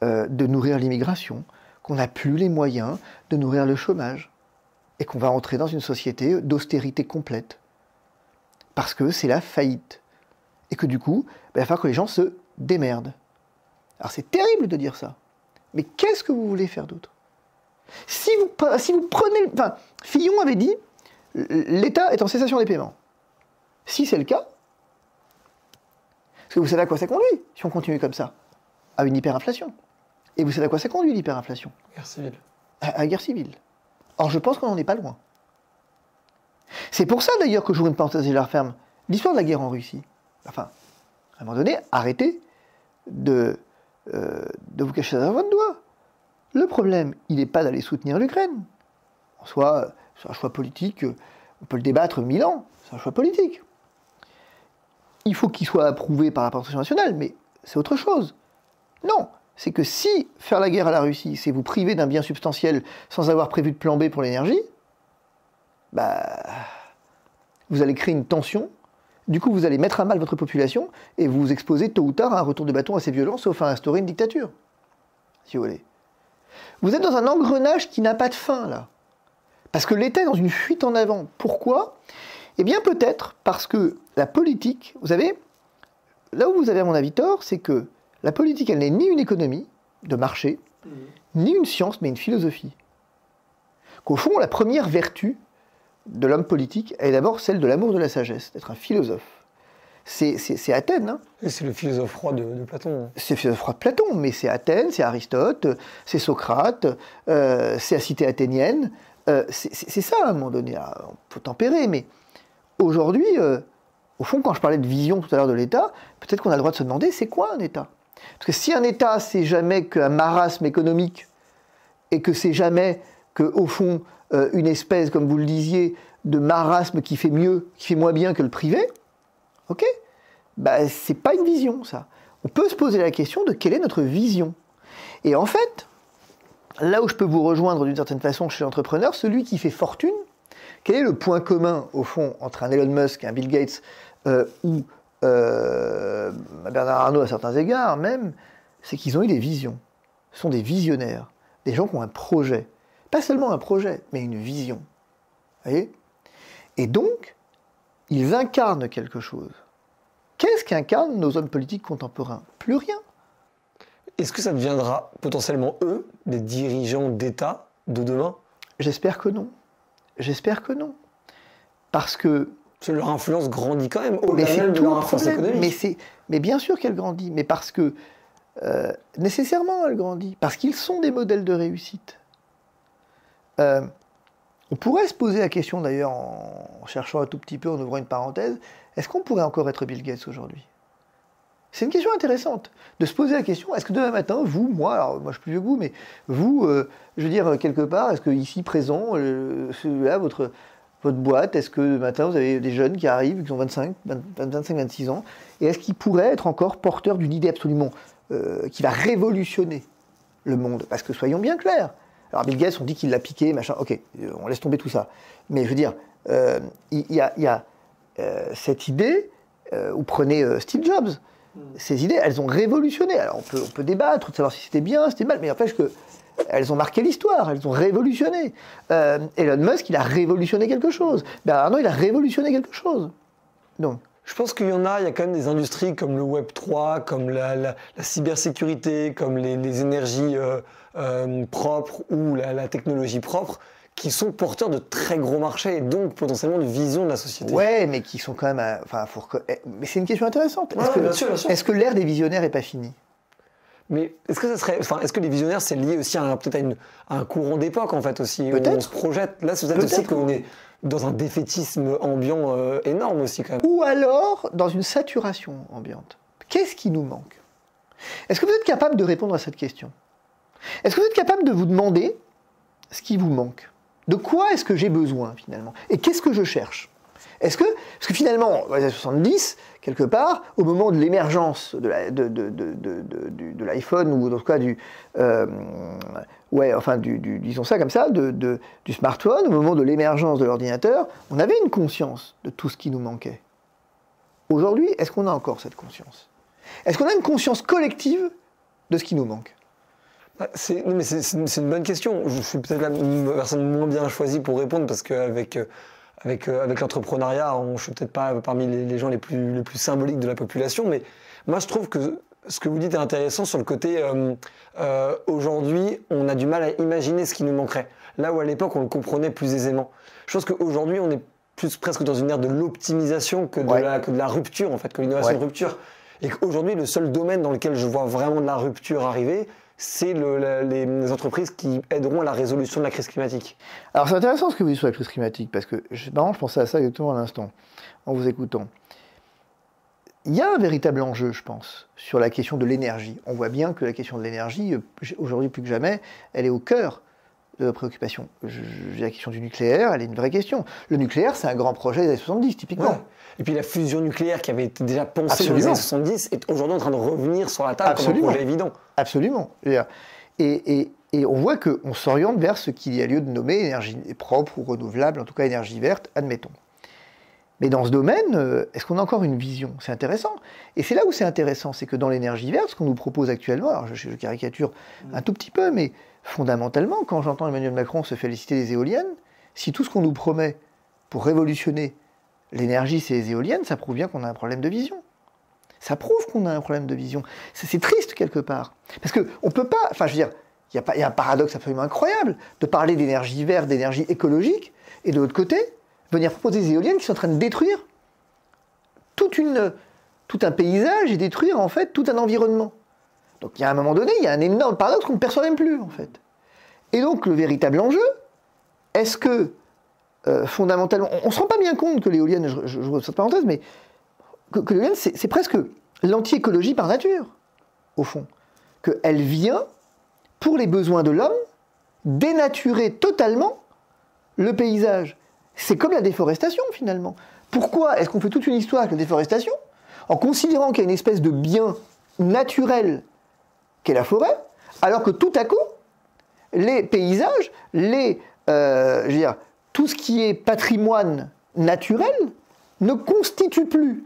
de nourrir l'immigration, qu'on n'a plus les moyens de nourrir le chômage, et qu'on va entrer dans une société d'austérité complète. Parce que c'est la faillite. Et que du coup, il va falloir que les gens se démerdent. Alors c'est terrible de dire ça, mais qu'est-ce que vous voulez faire d'autre? Si vous prenez... Enfin, Fillon avait dit, l'État est en cessation des paiements. Si c'est le cas, parce que vous savez à quoi ça conduit, si on continue comme ça? À une hyperinflation. Et vous savez à quoi ça conduit, l'hyperinflation? Guerre civile. À la guerre civile. Or, je pense qu'on n'en est pas loin. C'est pour ça, d'ailleurs, que j'ouvre une parenthèse et je la referme. L'histoire de la guerre en Russie. Enfin, à un moment donné, arrêtez de de vous cacher derrière votre doigt. Le problème, il n'est pas d'aller soutenir l'Ukraine. En soi, c'est un choix politique, on peut le débattre 1000 ans, c'est un choix politique. Il faut qu'il soit approuvé par la représentation nationale, mais c'est autre chose. Non, c'est que si faire la guerre à la Russie, c'est vous priver d'un bien substantiel sans avoir prévu de plan B pour l'énergie, vous allez créer une tension, du coup vous allez mettre à mal votre population et vous exposer tôt ou tard à un retour de bâton assez violent, sauf à instaurer une dictature, si vous voulez. Vous êtes dans un engrenage qui n'a pas de fin, là. Parce que l'État est dans une fuite en avant. Pourquoi ? Eh bien peut-être parce que la politique, vous savez, là où vous avez à mon avis tort, c'est que la politique, elle n'est ni une économie de marché, ni une science, mais une philosophie. Qu'au fond, la première vertu de l'homme politique est d'abord celle de l'amour de la sagesse, d'être un philosophe. C'est Athènes. Hein. Et c'est le philosophe roi de Platon. C'est le philosophe roi de Platon, mais c'est Athènes, c'est Aristote, c'est Socrate, c'est la cité athénienne. C'est ça, à un moment donné. On peut tempérer, mais aujourd'hui, au fond, quand je parlais de vision tout à l'heure de l'État, peut-être qu'on a le droit de se demander, c'est quoi un État ? Parce que si un État, c'est jamais qu'un marasme économique, et que c'est jamais que, au fond, une espèce, comme vous le disiez, de marasme qui fait mieux, qui fait moins bien que le privé, ok ? C'est pas une vision, ça. On peut se poser la question de quelle est notre vision. Et en fait, là où je peux vous rejoindre d'une certaine façon chez l'entrepreneur, celui qui fait fortune, quel est le point commun, au fond, entre un Elon Musk, un Bill Gates ou Bernard Arnault à certains égards même, c'est qu'ils ont eu des visions. Ce sont des visionnaires, des gens qui ont un projet. Pas seulement un projet, mais une vision. Vous voyez ? Et donc, ils incarnent quelque chose. Qu'est-ce qu'incarnent nos hommes politiques contemporains ? Plus rien. Est-ce que ça deviendra potentiellement eux, des dirigeants d'État de demain ? J'espère que non. J'espère que non. Parce que... Leur influence grandit quand même, mais au-delà c'est de tout leur le influence problème. économique. Mais bien sûr qu'elle grandit, mais parce que nécessairement elle grandit, parce qu'ils sont des modèles de réussite. On pourrait se poser la question d'ailleurs en cherchant un tout petit peu, en ouvrant une parenthèse, est-ce qu'on pourrait encore être Bill Gates aujourd'hui ? C'est une question intéressante, de se poser la question, est-ce que demain matin, vous, moi, alors moi je suis plus vieux que vous, mais vous, je veux dire, quelque part, est-ce que ici présent, là, votre boîte, est-ce que le matin vous avez des jeunes qui arrivent, qui ont 25, 26 ans, et est-ce qu'ils pourraient être encore porteurs d'une idée absolument qui va révolutionner le monde ? Parce que soyons bien clairs, alors Bill Gates, on dit qu'il l'a piqué, machin, ok, on laisse tomber tout ça. Mais je veux dire, il y a cette idée, où prenez Steve Jobs, ces idées, elles ont révolutionné. Alors on peut débattre de savoir si c'était bien, si c'était mal, mais n'empêche qu'elles ont marqué l'histoire, elles ont révolutionné. Elon Musk, il a révolutionné quelque chose. Bernard Arnault, il a révolutionné quelque chose. Donc, je pense qu'il y a quand même des industries comme le Web 3, comme la cybersécurité, comme les énergies propres ou la technologie propre, qui sont porteurs de très gros marchés et donc potentiellement de vision de la société. Ouais, mais qui sont quand même... mais c'est une question intéressante. Bien sûr. Est-ce que l'ère des visionnaires n'est pas finie ? Mais est-ce que les visionnaires, c'est lié aussi peut-être à un courant d'époque, en fait, aussi, où on se projette. Là, c'est peut-être aussi qu'on est dans un défaitisme ambiant énorme aussi, quand même. Ou alors, dans une saturation ambiante. Qu'est-ce qui nous manque ? Est-ce que vous êtes capable de répondre à cette question ? Est-ce que vous êtes capable de vous demander ce qui vous manque ? De quoi est-ce que j'ai besoin, finalement ? Et qu'est-ce que je cherche ? Parce que finalement, dans les années 70, quelque part, au moment de l'émergence de l'iPhone, ou en tout cas disons ça comme ça, du smartphone, au moment de l'émergence de l'ordinateur, on avait une conscience de tout ce qui nous manquait. Aujourd'hui, est-ce qu'on a encore cette conscience ? Est-ce qu'on a une conscience collective de ce qui nous manque ? C'est une bonne question. Je suis peut-être la personne moins bien choisie pour répondre parce qu'avec l'entrepreneuriat, je ne suis peut-être pas parmi les gens les plus symboliques de la population, mais moi je trouve que ce que vous dites est intéressant sur le côté aujourd'hui, on a du mal à imaginer ce qui nous manquerait. Là où à l'époque, on le comprenait plus aisément. Je pense qu'aujourd'hui, on est plus presque dans une ère de l'optimisation que de la rupture, en fait, que l'innovation de rupture. Et qu'aujourd'hui, le seul domaine dans lequel je vois vraiment de la rupture arriver, c'est les entreprises qui aideront à la résolution de la crise climatique. Alors c'est intéressant ce que vous dites sur la crise climatique, parce que je pensais à ça exactement à l'instant, en vous écoutant. il y a un véritable enjeu, je pense, sur la question de l'énergie. On voit bien que la question de l'énergie, aujourd'hui plus que jamais, elle est au cœur de nos préoccupations. La question du nucléaire, elle est une vraie question. Le nucléaire, c'est un grand projet des années 70, typiquement. Ouais. Et puis la fusion nucléaire qui avait été déjà pensée dans les années 70 est aujourd'hui en train de revenir sur la table comme un projet évident. Absolument. Et on voit qu'on s'oriente vers ce qu'il y a lieu de nommer énergie propre ou renouvelable, en tout cas énergie verte, admettons. Mais dans ce domaine, est-ce qu'on a encore une vision? C'est intéressant. Et c'est là où c'est intéressant, c'est que dans l'énergie verte, ce qu'on nous propose actuellement, alors je caricature un tout petit peu, mais fondamentalement, quand j'entends Emmanuel Macron se féliciter des éoliennes, si tout ce qu'on nous promet pour révolutionner l'énergie, c'est les éoliennes, ça prouve bien qu'on a un problème de vision. Ça prouve qu'on a un problème de vision. C'est triste quelque part. Parce qu'on ne peut pas, enfin je veux dire, il y a un paradoxe absolument incroyable de parler d'énergie verte, d'énergie écologique, et de l'autre côté, venir proposer des éoliennes qui sont en train de détruire tout un paysage et détruire en fait tout un environnement. Donc il y a un moment donné, il y a un énorme paradoxe qu'on ne perçoit même plus en fait. Et donc le véritable enjeu, est-ce que fondamentalement, on ne se rend pas bien compte que l'éolienne, je vois cette parenthèse, mais que l'éolienne c'est presque l'anti-écologie par nature, au fond. Qu'elle vient, pour les besoins de l'homme, dénaturer totalement le paysage. C'est comme la déforestation, finalement. Pourquoi est-ce qu'on fait toute une histoire avec la déforestation, en considérant qu'il y a une espèce de bien naturel qu'est la forêt, alors que tout à coup, les paysages, tout ce qui est patrimoine naturel ne constitue plus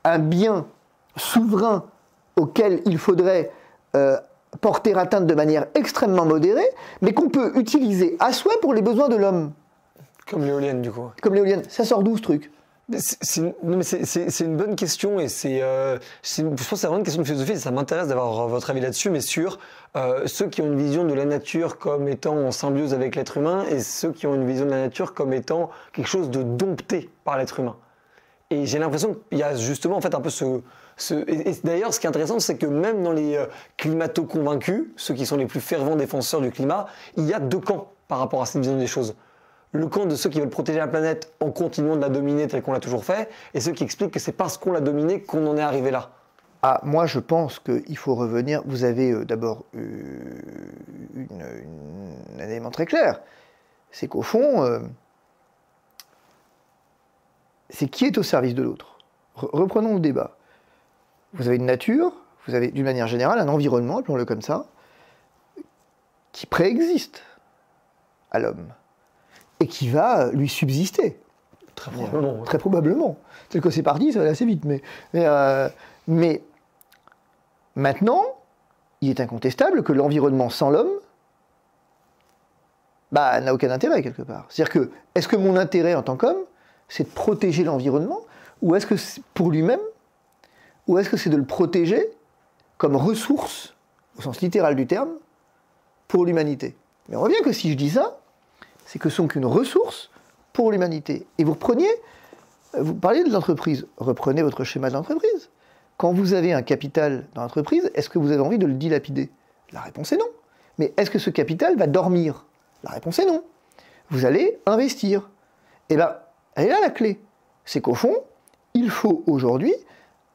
un bien souverain auquel il faudrait porter atteinte de manière extrêmement modérée, mais qu'on peut utiliser à souhait pour les besoins de l'homme. Comme l'éolienne, du coup. Comme l'éolienne. Ça sort d'où, ce truc? C'est une bonne question et je pense que c'est vraiment une question de philosophie et ça m'intéresse d'avoir votre avis là-dessus, mais sur ceux qui ont une vision de la nature comme étant en symbiose avec l'être humain et ceux qui ont une vision de la nature comme étant quelque chose de dompté par l'être humain. Et j'ai l'impression qu'il y a justement en fait un peu et d'ailleurs, ce qui est intéressant, c'est que même dans les climato-convaincus, ceux qui sont les plus fervents défenseurs du climat, il y a deux camps par rapport à cette vision des choses. Le camp de ceux qui veulent protéger la planète en continuant de la dominer telle qu'on l'a toujours fait, et ceux qui expliquent que c'est parce qu'on l'a dominée qu'on en est arrivé là. Ah, moi je pense qu'il faut revenir. Vous avez d'abord un élément très clair, c'est qu'au fond, c'est qui est au service de l'autre. Reprenons le débat. Vous avez une nature, vous avez d'une manière générale un environnement, appelons-le comme ça, qui préexiste à l'homme et qui va lui subsister. Très probablement. Très probablement. Tel que c'est parti, ça va aller assez vite. Mais maintenant, il est incontestable que l'environnement sans l'homme n'a aucun intérêt quelque part. C'est-à-dire que, est-ce que mon intérêt en tant qu'homme, c'est de protéger l'environnement, ou est-ce que c'est pour lui-même, ou est-ce que c'est de le protéger comme ressource, au sens littéral du terme, pour l'humanité? Mais on voit bien que si je dis ça, c'est que ce sont qu'une ressource pour l'humanité. Et vous parliez de l'entreprise, reprenez votre schéma d'entreprise. Quand vous avez un capital dans l'entreprise, est-ce que vous avez envie de le dilapider? La réponse est non. Mais est-ce que ce capital va dormir? La réponse est non. Vous allez investir. Et là, elle est là la clé. C'est qu'au fond, il faut aujourd'hui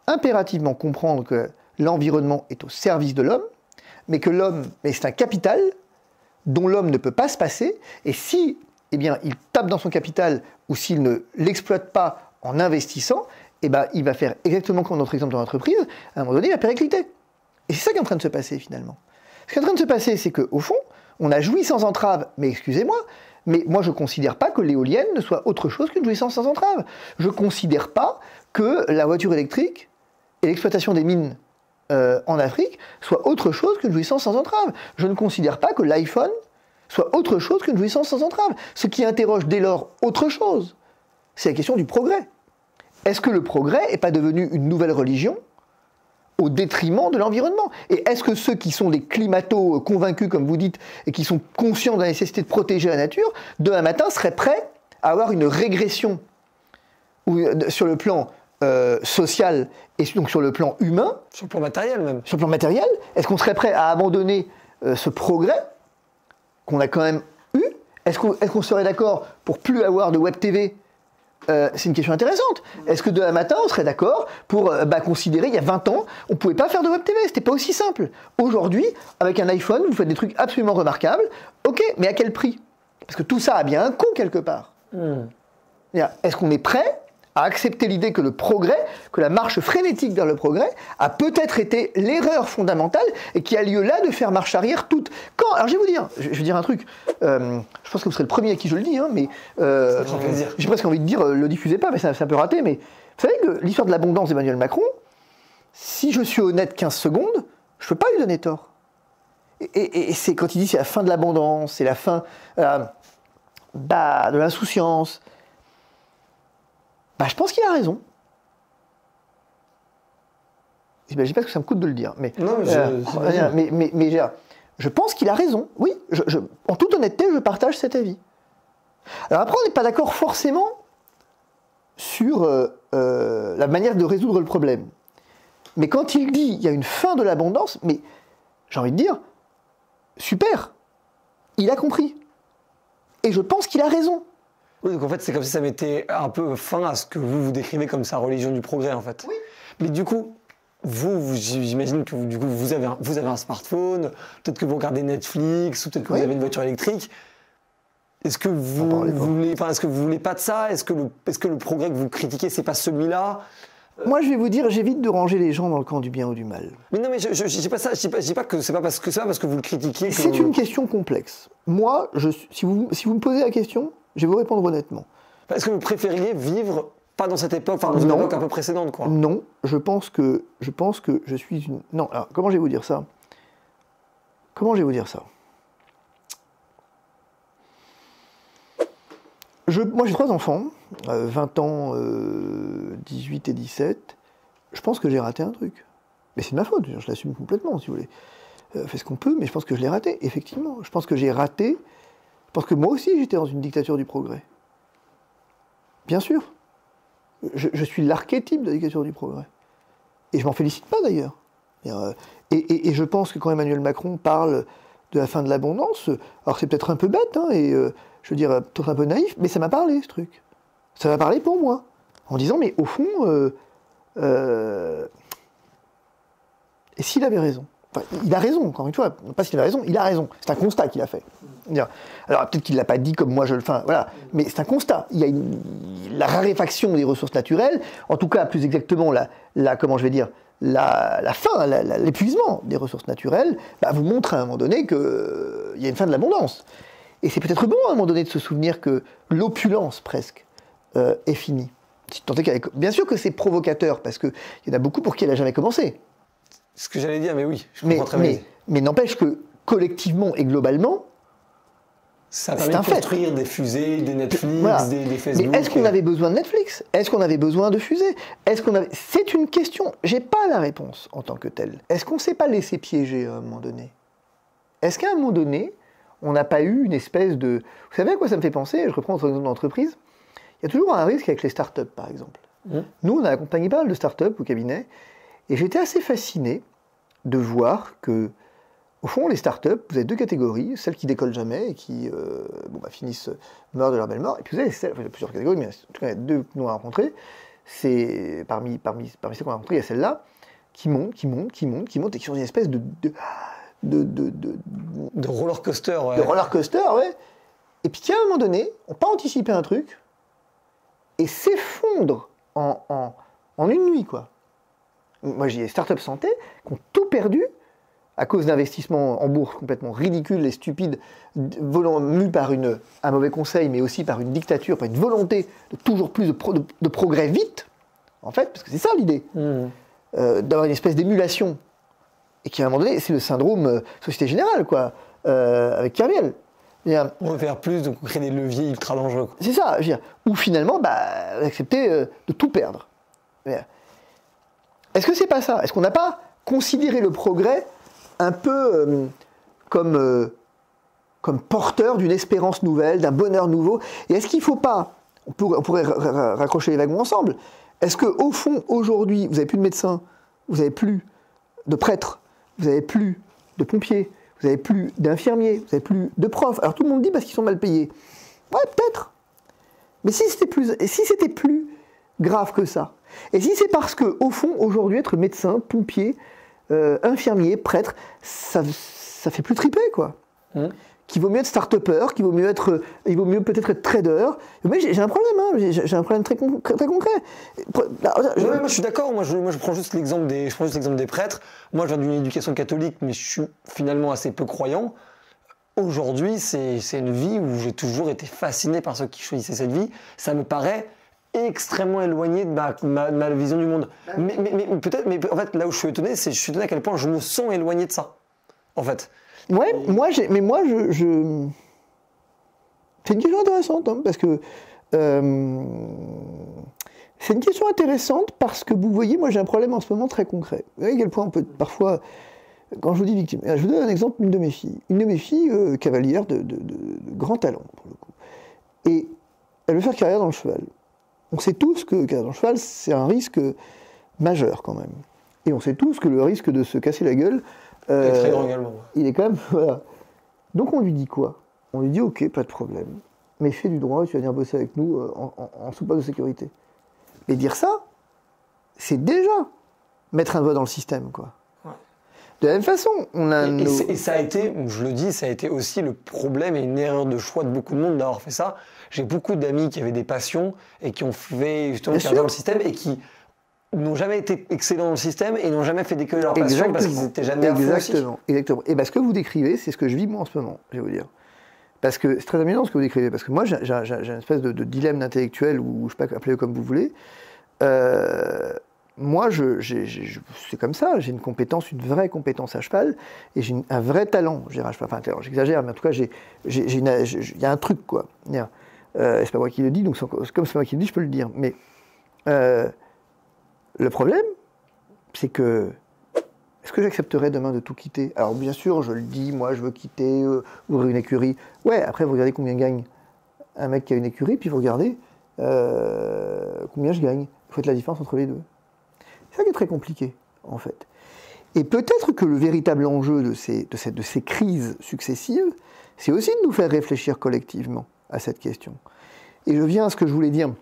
impérativement comprendre que l'environnement est au service de l'homme, mais que c'est un capital dont l'homme ne peut pas se passer, et si il tape dans son capital, ou s'il ne l'exploite pas en investissant, il va faire exactement comme notre exemple dans l'entreprise, à un moment donné, il va péricliter. Et c'est ça qui est en train de se passer finalement. Ce qui est en train de se passer, c'est qu'au fond, on a joui sans entrave, mais excusez-moi, mais moi je ne considère pas que l'éolienne ne soit autre chose qu'une jouissance sans entrave. Je ne considère pas que la voiture électrique et l'exploitation des mines en Afrique soit autre chose qu'une jouissance sans entrave. Je ne considère pas que l'iPhone soit autre chose qu'une jouissance sans entrave. Ce qui interroge dès lors autre chose, c'est la question du progrès. Est-ce que le progrès n'est pas devenu une nouvelle religion au détriment de l'environnement? Et est-ce que ceux qui sont des climato-convaincus, comme vous dites, et qui sont conscients de la nécessité de protéger la nature, demain matin seraient prêts à avoir une régression sur le plan social et donc sur le plan humain? Sur le plan matériel même. Sur le plan matériel, est-ce qu'on serait prêt à abandonner ce progrès qu'on a quand même eu? Est-ce qu'on serait d'accord pour plus avoir de web TV C'est une question intéressante. Est-ce que demain matin, on serait d'accord pour considérer, il y a 20 ans, on ne pouvait pas faire de web TV, c'était pas aussi simple. Aujourd'hui, avec un iPhone, vous faites des trucs absolument remarquables. Ok, mais à quel prix? Parce que tout ça a bien un coût quelque part. Est-ce qu'on est prêt à accepter l'idée que le progrès, que la marche frénétique vers le progrès, a peut-être été l'erreur fondamentale et qui a lieu là de faire marche arrière toute. Quand, alors je vais dire un truc, je pense que vous serez le premier à qui je le dis, hein, mais j'ai presque envie de dire, le diffusez pas, mais c'est un peu raté, mais vous savez que l'histoire de l'abondance d'Emmanuel Macron, si je suis honnête 15 secondes, je ne peux pas lui donner tort. Et c'est quand il dit c'est la fin de l'abondance, c'est la fin de l'insouciance, je pense qu'il a raison. J'imagine pas ce que ça me coûte de le dire, mais non, je pense qu'il a raison. Oui, en toute honnêteté, je partage cet avis. Alors après, on n'est pas d'accord forcément sur la manière de résoudre le problème. Mais quand il dit il y a une fin de l'abondance, mais j'ai envie de dire, super, il a compris. Et je pense qu'il a raison. Oui, donc en fait, c'est comme si ça mettait un peu fin à ce que vous décrivez comme sa religion du progrès, en fait. Oui. Mais du coup, j'imagine que vous avez un smartphone, peut-être que vous regardez Netflix, ou peut-être que vous avez une voiture électrique. Est-ce que vous voulez pas de ça? Est-ce que le progrès que vous critiquez, c'est pas celui-là? Moi, je vais vous dire, j'évite de ranger les gens dans le camp du bien ou du mal. Mais non, mais je dis pas ça. Je dis pas que c'est pas parce que vous le critiquez. C'est une question complexe. Moi, si vous me posez la question, je vais vous répondre honnêtement. Est-ce que vous préfériez vivre pas dans cette époque, enfin dans une époque un peu précédente, quoi? Non, je pense que je suis une. Non, alors comment je vais vous dire ça? Moi, j'ai 3 enfants, 20 ans, 18 et 17. Je pense que j'ai raté un truc. Mais c'est de ma faute, je l'assume complètement, si vous voulez. Fait ce qu'on peut, mais je pense que je l'ai raté, effectivement. Je pense que j'ai raté. Je pense que moi aussi, j'étais dans une dictature du progrès. Bien sûr. Je suis l'archétype de la dictature du progrès. Et je m'en félicite pas, d'ailleurs. Et je pense que quand Emmanuel Macron parle de la fin de l'abondance, alors c'est peut-être un peu bête, hein, et je veux dire, peut-être un peu naïf, mais ça m'a parlé, ce truc. Ça m'a parlé pour moi. En disant, mais au fond, et s'il avait raison? Enfin, il a raison, encore une fois. Pas s'il avait raison, il a raison. C'est un constat qu'il a fait. Alors, peut-être qu'il ne l'a pas dit comme moi je le fais, voilà. Mais c'est un constat. Il y a la raréfaction des ressources naturelles, en tout cas, plus exactement, comment je vais dire, la fin, l'épuisement des ressources naturelles, vous montre à un moment donné qu'il y a une fin de l'abondance. Et c'est peut-être bon à un moment donné de se souvenir que l'opulence, presque, est finie. Bien sûr que c'est provocateur, parce qu'il y en a beaucoup pour qui elle n'a jamais commencé. Ce que j'allais dire, mais oui, je comprends très bien. Mais n'empêche que, collectivement et globalement, ça permet de construire des fusées, des Netflix, voilà. des Facebook. Mais est-ce qu'on avait besoin de Netflix? Est-ce qu'on avait besoin de fusées? C'est une question. J'ai pas la réponse en tant que telle. Est-ce qu'on s'est pas laissé piéger à un moment donné? Est-ce qu'à un moment donné, on n'a pas eu une espèce de... Vous savez à quoi ça me fait penser? Je reprends votre exemple d'entreprise. Il y a toujours un risque avec les startups, par exemple. Nous, on a accompagné pas mal de startups au cabinet, et j'étais assez fasciné de voir que, au fond, les startups, vous avez 2 catégories, celles qui décollent jamais et qui meurent de leur belle mort, et puis vous avez plusieurs catégories, mais en tout cas, il y a 2 que nous avons rencontrées. C'est parmi celles qu'on a rencontrées, il y a celle-là qui monte, et qui sont une espèce de roller coaster, ouais. De roller coaster, ouais. Et puis, à un moment donné, on n'a pas anticipé un truc, et s'effondre en une nuit, quoi. Moi, j'ai des startups santé qui ont tout perdu à cause d'investissements en bourse complètement ridicules et stupides, mus par un mauvais conseil, mais aussi par une dictature, par une volonté de toujours plus de progrès vite, en fait, parce que c'est ça l'idée, d'avoir une espèce d'émulation. Et qui, à un moment donné, c'est le syndrome Société Générale, quoi, avec Kerviel. On veut faire plus, donc on crée des leviers ultra dangereux. C'est ça, je veux dire, où finalement, accepter de tout perdre. Est-ce que c'est pas ça? Est-ce qu'on n'a pas considéré le progrès un peu comme porteur d'une espérance nouvelle, d'un bonheur nouveau? Et est-ce qu'il ne faut pas, on pourrait raccrocher les wagons ensemble, est-ce qu'au fond, aujourd'hui, vous n'avez plus de médecins, vous n'avez plus de prêtres, vous n'avez plus de pompiers, vous n'avez plus d'infirmiers, vous n'avez plus de profs? Alors tout le monde dit parce qu'ils sont mal payés. Ouais, peut-être. Mais si c'était plus grave que ça, et si c'est parce que, au fond, aujourd'hui, être médecin, pompier, infirmier, prêtre, ça fait plus triper, quoi. Qu'il vaut mieux être start-upper, il vaut mieux peut-être être trader. Mais j'ai un problème, hein, j'ai un problème très concret. Moi je suis d'accord, moi je prends juste l'exemple des prêtres. Moi je viens d'une éducation catholique, mais je suis finalement assez peu croyant. Aujourd'hui, c'est une vie où j'ai toujours été fasciné par ceux qui choisissaient cette vie. Ça me paraît extrêmement éloigné de ma vision du monde. Mais peut-être, mais en fait, là où je suis étonné à quel point je me sens éloigné de ça, en fait. Ouais, c'est une question intéressante, hein, parce que c'est une question intéressante parce que vous voyez, moi j'ai un problème en ce moment très concret. Vous voyez à quel point on peut parfois, quand je vous dis victime, je vous donne un exemple, une de mes filles, cavalière de grand talent pour le coup, et elle veut faire carrière dans le cheval. On sait tous que carrière dans le cheval, c'est un risque majeur quand même, et on sait tous que le risque de se casser la gueule, très grand également. Il est quand même, voilà. Donc on lui dit quoi? On lui dit ok, pas de problème, mais fais du droit, tu vas venir bosser avec nous en soupape de sécurité. Mais dire ça, c'est déjà mettre un doigt dans le système, quoi. Ouais. De la même façon, on a... Et ça a été, je le dis, ça a été aussi le problème et une erreur de choix de beaucoup de monde d'avoir fait ça. J'ai beaucoup d'amis qui avaient des passions et qui ont fait justement carrière dans le système et qui n'ont jamais été excellents dans le système et n'ont jamais fait d'école de leur passion parce qu'ils n'étaient jamais à fond aussi. Exactement. Et ce que vous décrivez, c'est ce que je vis moi en ce moment, je vais vous dire. Parce que c'est très amusant ce que vous décrivez, parce que moi j'ai une espèce de dilemme d'intellectuel, ou je ne sais pas, appelez-le comme vous voulez. Moi, c'est comme ça, j'ai une vraie compétence à cheval, et j'ai un vrai talent, je dirais à cheval. Enfin, j'exagère, mais en tout cas, il y a un truc, quoi. C'est pas moi qui le dis, donc comme c'est moi qui le dis, je peux le dire. Mais le problème, c'est que, est-ce que j'accepterais demain de tout quitter? Alors bien sûr, je le dis, moi je veux quitter, ouvrir une écurie. Ouais, après vous regardez combien gagne un mec qui a une écurie, puis vous regardez combien je gagne. Vous faites la différence entre les deux. C'est ça qui est très compliqué, en fait. Et peut-être que le véritable enjeu de ces crises successives, c'est aussi de nous faire réfléchir collectivement à cette question. Et je viens à ce que je voulais dire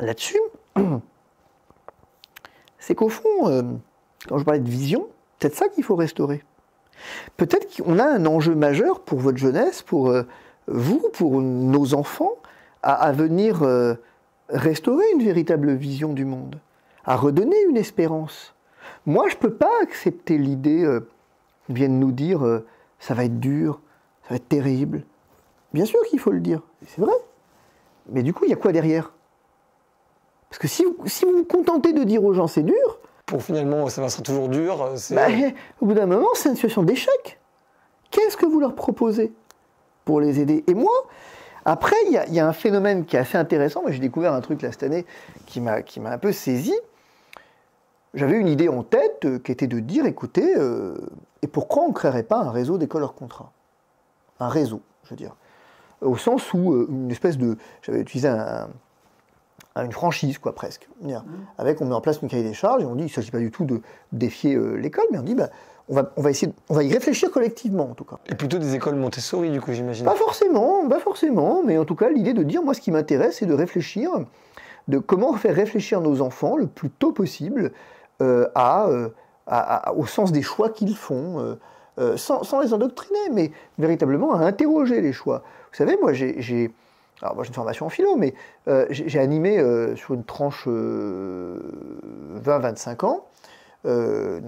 là-dessus, c'est qu'au fond, quand je parlais de vision, c'est peut-être ça qu'il faut restaurer. Peut-être qu'on a un enjeu majeur pour votre jeunesse, pour vous, pour nos enfants, à venir restaurer une véritable vision du monde, à redonner une espérance. Moi, je ne peux pas accepter l'idée qu'ils viennent nous dire ça va être dur, ça va être terrible. Bien sûr qu'il faut le dire, c'est vrai. Mais du coup, il y a quoi derrière? Parce que si vous vous contentez de dire aux gens c'est dur, pour finalement, ça sera toujours dur. Au bout d'un moment, c'est une situation d'échec. Qu'est-ce que vous leur proposez pour les aider? Et moi, après, il y a un phénomène qui est assez intéressant. Moi, j'ai découvert un truc là cette année qui m'a un peu saisi. J'avais une idée en tête qui était de dire, écoutez, et pourquoi on ne créerait pas un réseau d'écoles hors contrat? Un réseau, je veux dire. Au sens où une espèce de... J'avais utilisé une franchise, quoi, presque. On met en place une cahier des charges et on dit, il ne s'agit pas du tout de défier l'école, mais on dit, on va y réfléchir collectivement, en tout cas. Et plutôt des écoles Montessori, du coup, j'imagine. Pas forcément, mais en tout cas, l'idée de dire, moi, ce qui m'intéresse, c'est de réfléchir, de comment faire réfléchir nos enfants le plus tôt possible au sens des choix qu'ils font, sans les endoctriner, mais véritablement à interroger les choix. Vous savez, moi, j'ai une formation en philo, mais j'ai animé sur une tranche 20-25 ans 2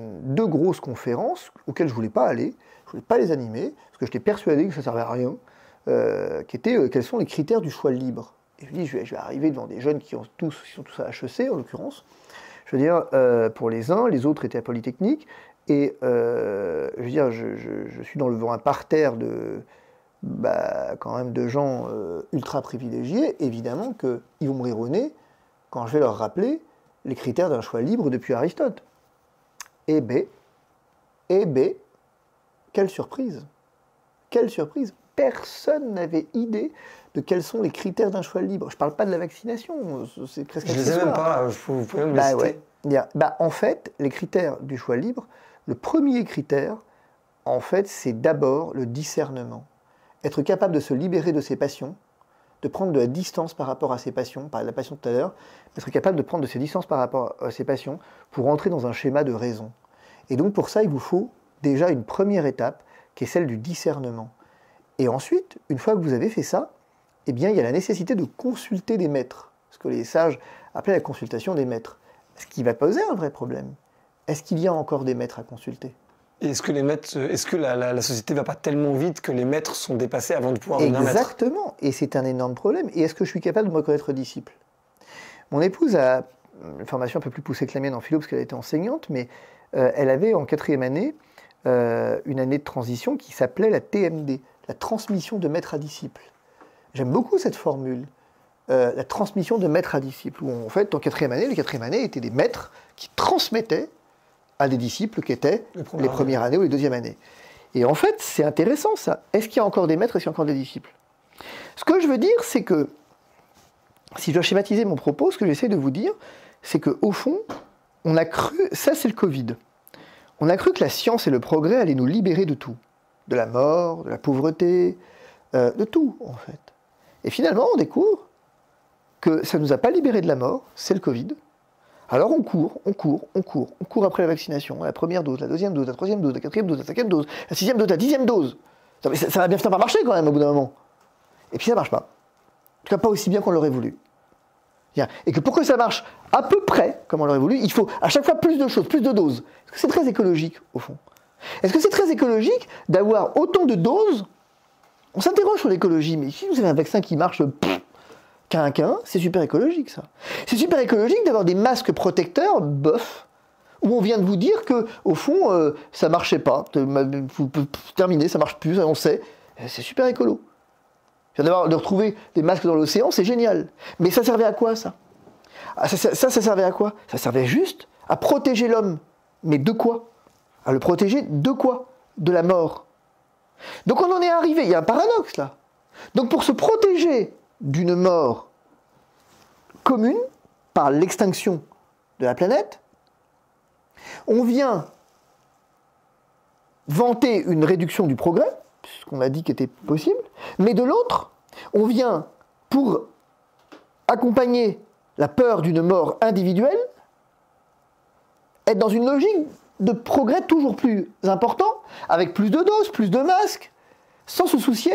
grosses conférences auxquelles je ne voulais pas aller, je ne voulais pas les animer, parce que j'étais persuadé que ça ne servait à rien, qui étaient quels sont les critères du choix libre. Et je dis, je vais arriver devant des jeunes qui sont tous à HEC, en l'occurrence. Je veux dire, pour les uns, les autres étaient à Polytechnique, et je veux dire, je suis devant un parterre quand même de gens ultra privilégiés. Évidemment qu'ils vont me rire au nez quand je vais leur rappeler les critères d'un choix libre depuis Aristote. Eh ben, quelle surprise! Quelle surprise! Personne n'avait idée de quels sont les critères d'un choix libre. Je ne parle pas de la vaccination, c'est presque accessoire. Je ne les ai même pas, vous pouvez me les citer. Ouais. En fait, les critères du choix libre, le premier critère, en fait, c'est d'abord le discernement. Être capable de se libérer de ses passions, de prendre de la distance par rapport à ses passions, on parlait de la passion tout à l'heure, d'être capable de prendre de ses distances par rapport à ses passions pour entrer dans un schéma de raison. Et donc pour ça, il vous faut déjà une première étape qui est celle du discernement. Et ensuite, une fois que vous avez fait ça, eh bien, il y a la nécessité de consulter des maîtres, ce que les sages appelaient la consultation des maîtres. Ce qui va poser un vrai problème. Est-ce qu'il y a encore des maîtres à consulter ? Et est-ce que la société ne va pas tellement vite que les maîtres sont dépassés avant de pouvoir devenir maîtres ? Exactement, et c'est un énorme problème. Et est-ce que je suis capable de me reconnaître disciple ? Mon épouse a une formation un peu plus poussée que la mienne en philo, parce qu'elle était enseignante, mais elle avait en 4e année une année de transition qui s'appelait la TMD, la transmission de maître à disciple. J'aime beaucoup cette formule, la transmission de maître à disciple, où en fait, en 4e année, les 4e années étaient des maîtres qui transmettaient à des disciples qui étaient les premières années ou les 2e années. Et en fait, c'est intéressant ça. Est-ce qu'il y a encore des maîtres, est-ce qu'il y a encore des disciples ? Ce que je veux dire, c'est que, si je dois schématiser mon propos, ce que j'essaie de vous dire, c'est qu'au fond, on a cru, ça c'est le Covid, on a cru que la science et le progrès allaient nous libérer de tout. De la mort, de la pauvreté, de tout en fait. Et finalement, on découvre que ça ne nous a pas libérés de la mort, c'est le Covid. Alors on court après la vaccination, la première dose, la deuxième dose, la troisième dose, la quatrième dose, la cinquième dose, la sixième dose, la 10e dose. Ça va bien finir par marcher quand même au bout d'un moment. Et puis ça marche pas. En tout cas pas aussi bien qu'on l'aurait voulu. Et que pour que ça marche à peu près comme on l'aurait voulu, il faut à chaque fois plus de choses, plus de doses. Est-ce que c'est très écologique au fond ? Est-ce que c'est très écologique d'avoir autant de doses ? On s'interroge sur l'écologie, mais si vous avez un vaccin qui marche qu'un, c'est super écologique ça. C'est super écologique d'avoir des masques protecteurs, bof, où on vient de vous dire que au fond, ça marchait pas. Terminé, ça marche plus, on sait. C'est super écolo. De retrouver des masques dans l'océan, c'est génial. Mais ça servait à quoi ça ? Ça servait à quoi ? Ça servait juste à protéger l'homme. Mais de quoi ? À le protéger de quoi ? De la mort. Donc on en est arrivé, il y a un paradoxe là. Donc pour se protéger d'une mort commune, par l'extinction de la planète, on vient vanter une réduction du progrès, ce qu'on a dit qui était possible, mais de l'autre, on vient, pour accompagner la peur d'une mort individuelle, être dans une logique de progrès toujours plus important, avec plus de doses, plus de masques, sans se soucier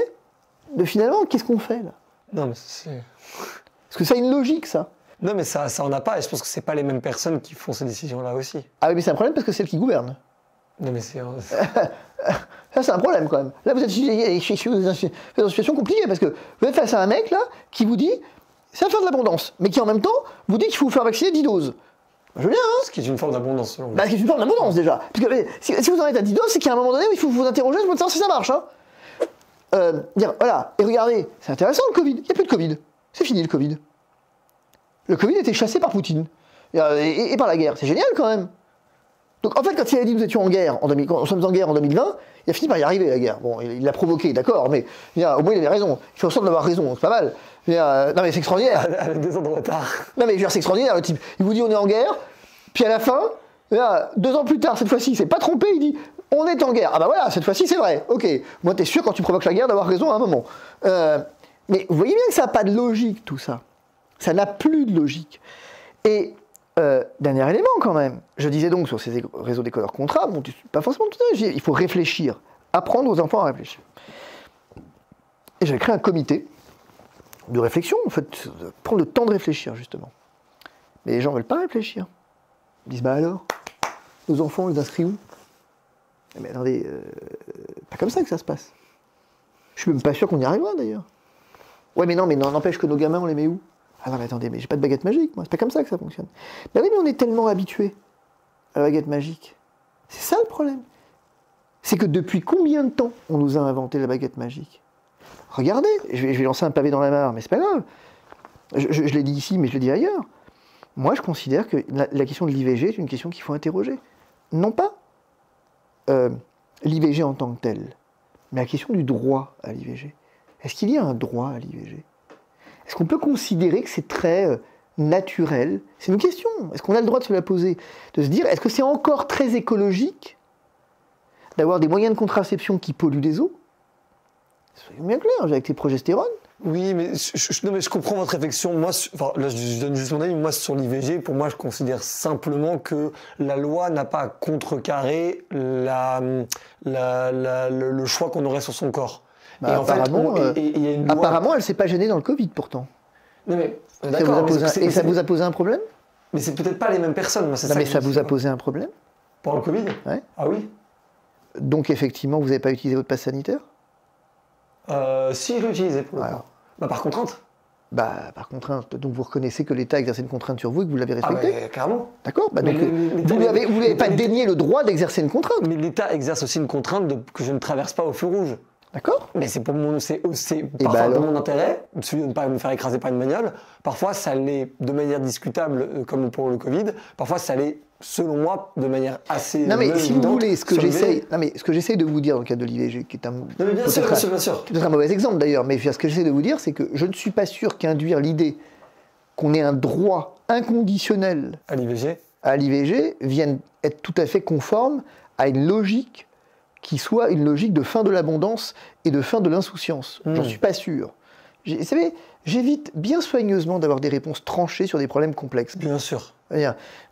de finalement, qu'est-ce qu'on fait là ? Non, mais c'est... Parce que ça a une logique, ça. Non, mais ça en a pas, et je pense que c'est pas les mêmes personnes qui font ces décisions-là aussi. Ah oui, mais c'est un problème parce que c'est celles qui gouvernent. Non, mais c'est... Ça, c'est un problème quand même. Là, vous êtes dans une situation compliquée parce que vous êtes face à un mec là qui vous dit c'est la fin de l'abondance, mais qui en même temps vous dit qu'il faut vous faire vacciner 10 doses. Je veux bien, hein. Ce qui est une forme d'abondance, selon vous. Bah, ce qui est une forme d'abondance déjà. Parce que si vous en êtes à 10 doses, c'est qu'à un moment donné, il faut vous interroger pour savoir si ça marche. Hein. Dire, voilà, et regardez, c'est intéressant le Covid. Il n'y a plus de Covid. C'est fini le Covid. Le Covid était chassé par Poutine et par la guerre. C'est génial quand même. Donc en fait, quand il a dit que nous étions en guerre, quand nous sommes en guerre en 2020, il a fini par y arriver la guerre. Bon, il l'a provoqué, d'accord, mais au moins il avait raison. Il fait en sorte d'avoir raison, c'est pas mal. Non mais c'est extraordinaire. Avec 2 ans de retard. Non mais je veux dire, c'est extraordinaire le type. Il vous dit on est en guerre, puis à la fin, 2 ans plus tard, cette fois-ci, il s'est pas trompé, il dit on est en guerre. Ah bah voilà, cette fois-ci c'est vrai. Ok, moi t'es sûr quand tu provoques la guerre d'avoir raison à un moment. Mais vous voyez bien que ça n'a pas de logique tout ça. Ça n'a plus de logique. Et dernier élément quand même, je disais donc sur ces réseaux d'école hors contrat, bon, pas forcément tout à fait, il faut réfléchir, apprendre aux enfants à réfléchir. Et j'avais créé un comité de réflexion, en fait, prendre le temps de réfléchir justement. Mais les gens ne veulent pas réfléchir. Ils disent bah alors, nos enfants, on les inscrit où ? Mais attendez, pas comme ça que ça se passe. Je suis même pas sûr qu'on y arrivera d'ailleurs. Ouais mais non, mais n'empêche que nos gamins, on les met où ? Ah non mais attendez, mais j'ai pas de baguette magique, moi, c'est pas comme ça que ça fonctionne. Ben oui, mais on est tellement habitués à la baguette magique. C'est ça le problème. C'est que depuis combien de temps on nous a inventé la baguette magique ? Regardez, je vais lancer un pavé dans la mare, mais c'est pas grave. Je l'ai dit ici, mais je le dis ailleurs. Moi, je considère que la question de l'IVG est une question qu'il faut interroger. Non pas l'IVG en tant que telle, mais la question du droit à l'IVG. Est-ce qu'il y a un droit à l'IVG ? Est-ce qu'on peut considérer que c'est très naturel ? C'est une question. Est-ce qu'on a le droit de se la poser ? De se dire, est-ce que c'est encore très écologique d'avoir des moyens de contraception qui polluent les eaux ? Soyons bien clairs, avec tes progestérone, Oui, mais non, mais je comprends votre réflexion. Moi, enfin, là, je donne juste mon avis. Moi, sur l'IVG, pour moi, je considère simplement que la loi n'a pas à contrecarrer le choix qu'on aurait sur son corps. Bah, et en fait, il y a une loi... apparemment, elle s'est pas gênée dans le Covid, pourtant. Non, mais ça vous a posé un problème? Mais c'est peut-être pas les mêmes personnes. Moi, non, mais ça vous a posé un problème? Pour le Covid? Ouais. Ah oui. Donc, effectivement, vous n'avez pas utilisé votre passe sanitaire? Si, je l'ai utilisé pour le coup. Bah, par contrainte. Bah, par contrainte. Donc, vous reconnaissez que l'État a exercé une contrainte sur vous et que vous l'avez respectée? Ah, clairement. D'accord. Bah, donc, vous n'avez pas dénié le droit d'exercer une contrainte. Mais l'État exerce aussi une contrainte que je ne traverse pas au feu rouge. D'accord. Mais c'est parfois pour mon intérêt, celui de ne pas me faire écraser par une bagnole. Parfois, ça l'est de manière discutable, comme pour le Covid. Parfois, ça l'est, selon moi, de manière assez. Non, mais si vous voulez, ce que j'essaye de vous dire dans le cadre de l'IVG, qui est un. Non, mais bien sûr. Peut-être un mauvais exemple d'ailleurs, mais ce que j'essaie de vous dire, c'est que je ne suis pas sûr qu'induire l'idée qu'on ait un droit inconditionnel à l'IVG vienne être tout à fait conforme à une logique qui soit une logique de fin de l'abondance et de fin de l'insouciance. J'en suis pas sûr. Vous savez, j'évite bien soigneusement d'avoir des réponses tranchées sur des problèmes complexes. Bien sûr.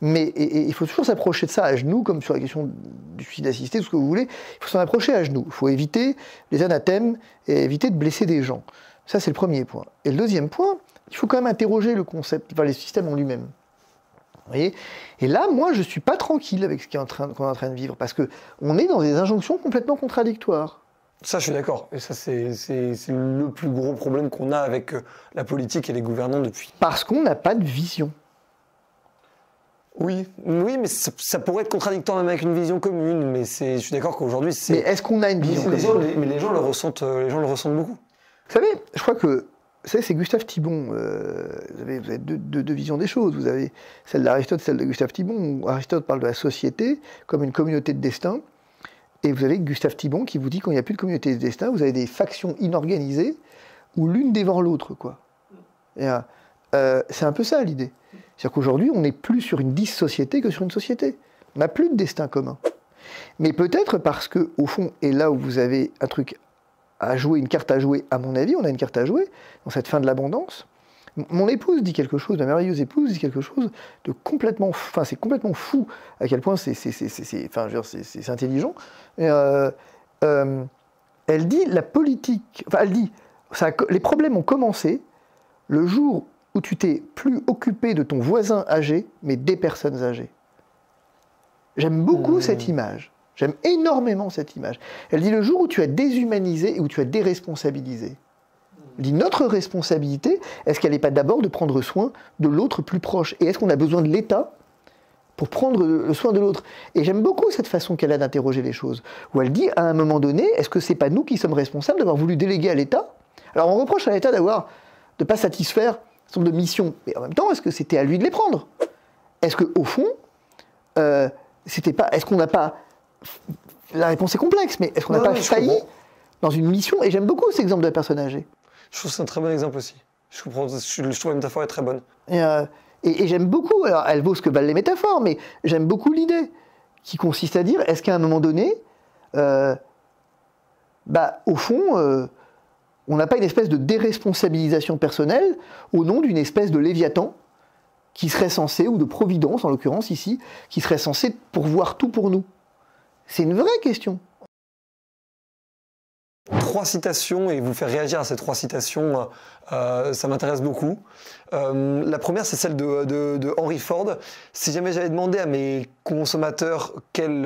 Mais il faut toujours s'approcher de ça à genoux, comme sur la question du suicide assisté, tout ce que vous voulez. Il faut s'en approcher à genoux. Il faut éviter les anathèmes et éviter de blesser des gens. Ça, c'est le premier point. Et le deuxième point, il faut quand même interroger le concept, enfin, les systèmes en lui-même. Vous voyez ? Et là, moi, je ne suis pas tranquille avec ce qu'on est en train de vivre, parce qu'on est dans des injonctions complètement contradictoires. Ça, je suis d'accord. Et ça, c'est le plus gros problème qu'on a avec la politique et les gouvernants depuis. Parce qu'on n'a pas de vision. Oui, mais ça pourrait être contradictoire même avec une vision commune, mais je suis d'accord qu'aujourd'hui, c'est... Mais est-ce qu'on a une vision commune ? Mais les gens le ressentent beaucoup. Vous savez, je crois que c'est Gustave Thibon. Vous avez deux visions des choses. Vous avez celle d'Aristote, celle de Gustave Thibon, où Aristote parle de la société comme une communauté de destin. Et vous avez Gustave Thibon qui vous dit qu'il n'y a plus de communauté de destin, vous avez des factions inorganisées où l'une dévore l'autre, quoi. C'est un peu ça l'idée. C'est-à-dire qu'aujourd'hui, on n'est plus sur une dissociété que sur une société. On n'a plus de destin commun. Mais peut-être parce que, au fond, et là où vous avez un truc à jouer, une carte à jouer, à mon avis, on a une carte à jouer dans cette fin de l'abondance. Mon épouse dit quelque chose, ma merveilleuse épouse dit quelque chose de complètement, enfin c'est complètement fou à quel point c'est intelligent. Elle dit la politique, enfin elle dit les problèmes ont commencé le jour où tu t'es plus occupé de ton voisin âgé, mais des personnes âgées. J'aime beaucoup cette image. J'aime énormément cette image. Elle dit le jour où tu as déshumanisé et où tu as déresponsabilisé. Elle dit notre responsabilité, est-ce qu'elle n'est pas d'abord de prendre soin de l'autre plus proche? Et est-ce qu'on a besoin de l'État pour prendre le soin de l'autre? Et j'aime beaucoup cette façon qu'elle a d'interroger les choses. Où elle dit à un moment donné, est-ce que c'est pas nous qui sommes responsables d'avoir voulu déléguer à l'État? Alors on reproche à l'État de ne pas satisfaire un certain nombre de missions. Mais en même temps, est-ce que c'était à lui de les prendre? Est-ce qu'au fond, est-ce qu'on n'a pas... La réponse est complexe, mais est-ce qu'on n'a pas failli dans une mission? Et j'aime beaucoup cet exemple de la personne âgée. Je trouve que c'est un très bon exemple aussi. Je trouve la métaphore est très bonne. Et j'aime beaucoup, alors elle vaut ce que valent les métaphores, mais j'aime beaucoup l'idée qui consiste à dire, est-ce qu'à un moment donné, au fond, on n'a pas une espèce de déresponsabilisation personnelle au nom d'une espèce de Léviathan qui serait censé, ou de Providence en l'occurrence ici, qui serait censé pourvoir tout pour nous? C'est une vraie question. 3 citations et vous faire réagir à ces 3 citations, ça m'intéresse beaucoup. La première, c'est celle de Henry Ford. Si jamais j'avais demandé à mes consommateurs quel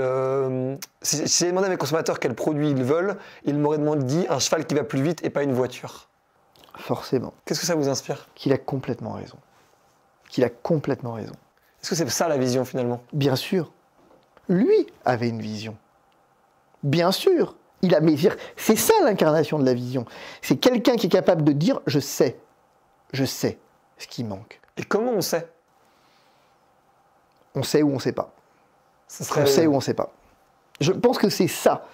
produit ils veulent, ils m'auraient dit un cheval qui va plus vite et pas une voiture. Forcément. Qu'est-ce que ça vous inspire? Qu'il a complètement raison. Qu'il a complètement raison. Est-ce que c'est ça la vision finalement? Bien sûr. Lui avait une vision. Bien sûr. C'est ça l'incarnation de la vision. C'est quelqu'un qui est capable de dire « je sais ce qui manque ». Et comment on sait? On sait ou on ne sait pas. On sait ou on ne sait pas. Je pense que c'est ça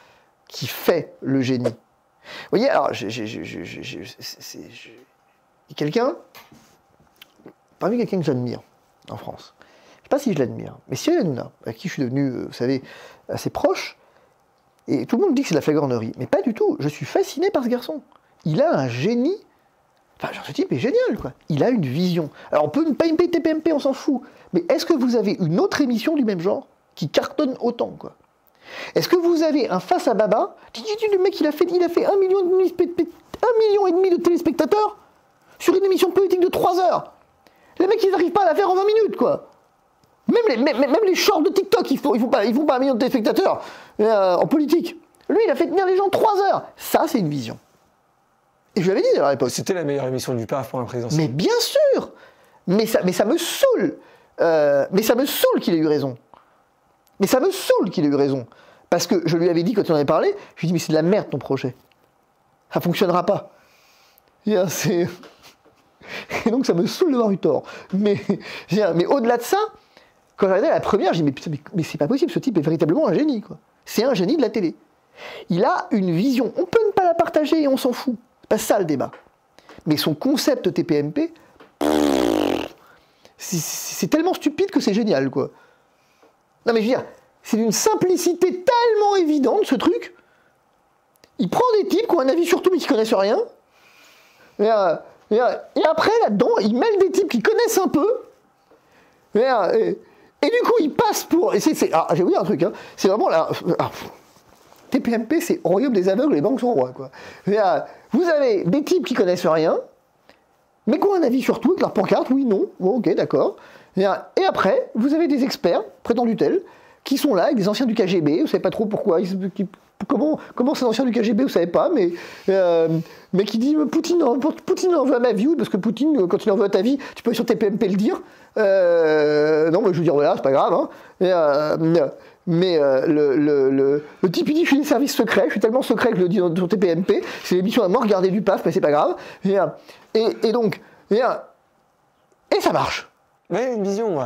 qui fait le génie. Vous voyez, alors, parmi quelqu'un que j'admire en France, je ne sais pas si je l'admire, mais Cyril Hanouna, avec qui je suis devenu, vous savez, assez proche, et tout le monde dit que c'est de la flagornerie, mais pas du tout. Je suis fasciné par ce garçon. Il a un génie Enfin, genre, ce type est génial, quoi. Il a une vision. Alors, on peut ne pas aimer TPMP, on s'en fout. Mais est-ce que vous avez une autre émission du même genre qui cartonne autant, quoi? Est-ce que vous avez un face à Baba? Le mec, il a fait 1,5 million, 1,5 million de téléspectateurs sur une émission politique de 3 heures. Les mecs, ils n'arrivent pas à la faire en 20 minutes, quoi. Même les shorts de TikTok, ils font pas 1 million de téléspectateurs en politique. Lui, il a fait tenir les gens 3 heures. Ça, c'est une vision. Et je lui avais dit à l'époque. C'était la meilleure émission du PAF pour la présidentielle. Mais bien sûr. Mais ça me saoule. Mais ça me saoule qu'il ait eu raison. Mais ça me saoule qu'il ait eu raison. Parce que je lui avais dit, quand il en avait parlé, je lui ai dit, mais c'est de la merde ton projet. Ça fonctionnera pas. Et donc ça me saoule d'avoir eu tort. Mais au-delà de ça, quand j'ai regardé la première, j'ai dit, mais c'est pas possible, ce type est véritablement un génie, quoi. C'est un génie de la télé. Il a une vision. On peut ne pas la partager et on s'en fout. C'est pas ça le débat. Mais son concept TPMP, c'est tellement stupide que c'est génial, quoi. Non mais je veux dire, c'est d'une simplicité tellement évidente, ce truc. Il prend des types qui ont un avis sur tout mais qui connaissent rien. Et après, là-dedans, il mêle des types qui connaissent un peu. Et du coup, il passe pour... Alors, je vais vous dire un truc, hein. C'est vraiment... TPMP, c'est au royaume des aveugles, les banques sont rois, quoi. Vous avez des types qui connaissent rien, mais qui ont un avis sur tout, avec leur pancarte, oui, non, bon, ok, d'accord. Et après, vous avez des experts, prétendus tels, qui sont là, avec des anciens du KGB, vous ne savez pas trop pourquoi, comment c'est ancien du KGB, vous ne savez pas, mais qui dit Poutine envoie ma vie, parce que Poutine, quand il envoie ta vie, tu peux sur TPMP le dire. Non, mais je veux dire, voilà, c'est pas grave. Hein. Le type, il dit, je suis des services secrets, je suis tellement secret que je le dis sur TPMP, c'est l'émission à mort regardée du PAF, mais c'est pas grave. Et ça marche. Ouais, une vision, ouais.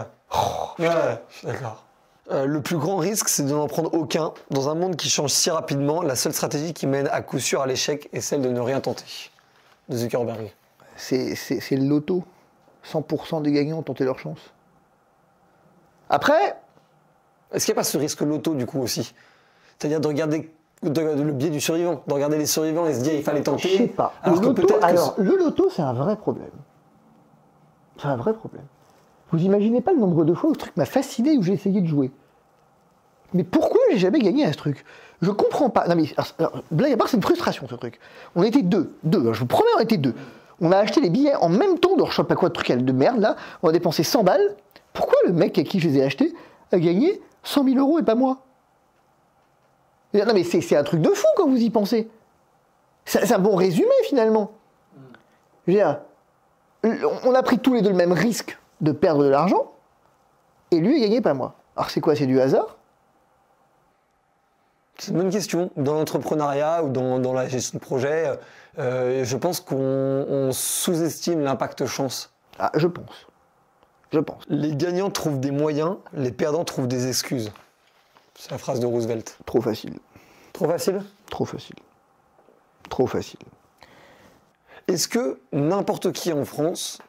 Ouais, je suis d'accord. Le plus grand risque, c'est de n'en prendre aucun. Dans un monde qui change si rapidement, la seule stratégie qui mène à coup sûr à l'échec est celle de ne rien tenter. De Zuckerberg. C'est le loto. 100% des gagnants ont tenté leur chance. Après... Est-ce qu'il n'y a pas ce risque loto, du coup, aussi? C'est-à-dire de regarder le biais du survivant, de regarder les survivants et se dire il fallait tenter. Je sais pas. Le loto, c'est un vrai problème. C'est un vrai problème. Vous imaginez pas le nombre de fois où ce truc m'a fasciné, où j'ai essayé de jouer. Mais pourquoi j'ai jamais gagné à ce truc? Je comprends pas. Non mais, blague à part, c'est une frustration ce truc. On était deux, je vous promets, on était deux. On a acheté les billets en même temps de je sais pas quoi de truc de merde là. On a dépensé 100 balles. Pourquoi le mec à qui je les ai achetés a gagné 100 000 € et pas moi? Non mais c'est un truc de fou quand vous y pensez. C'est un bon résumé finalement. Je veux dire, on a pris tous les deux le même risque de perdre de l'argent, et lui a gagné, pas moi. Alors c'est quoi, c'est du hasard? C'est une bonne question. Dans l'entrepreneuriat ou dans la gestion de projet, je pense qu'on sous-estime l'impact chance. Ah, je pense. Les gagnants trouvent des moyens, les perdants trouvent des excuses. C'est la phrase de Roosevelt. Trop facile. Trop facile? Trop facile. Trop facile. Est-ce que n'importe qui en France...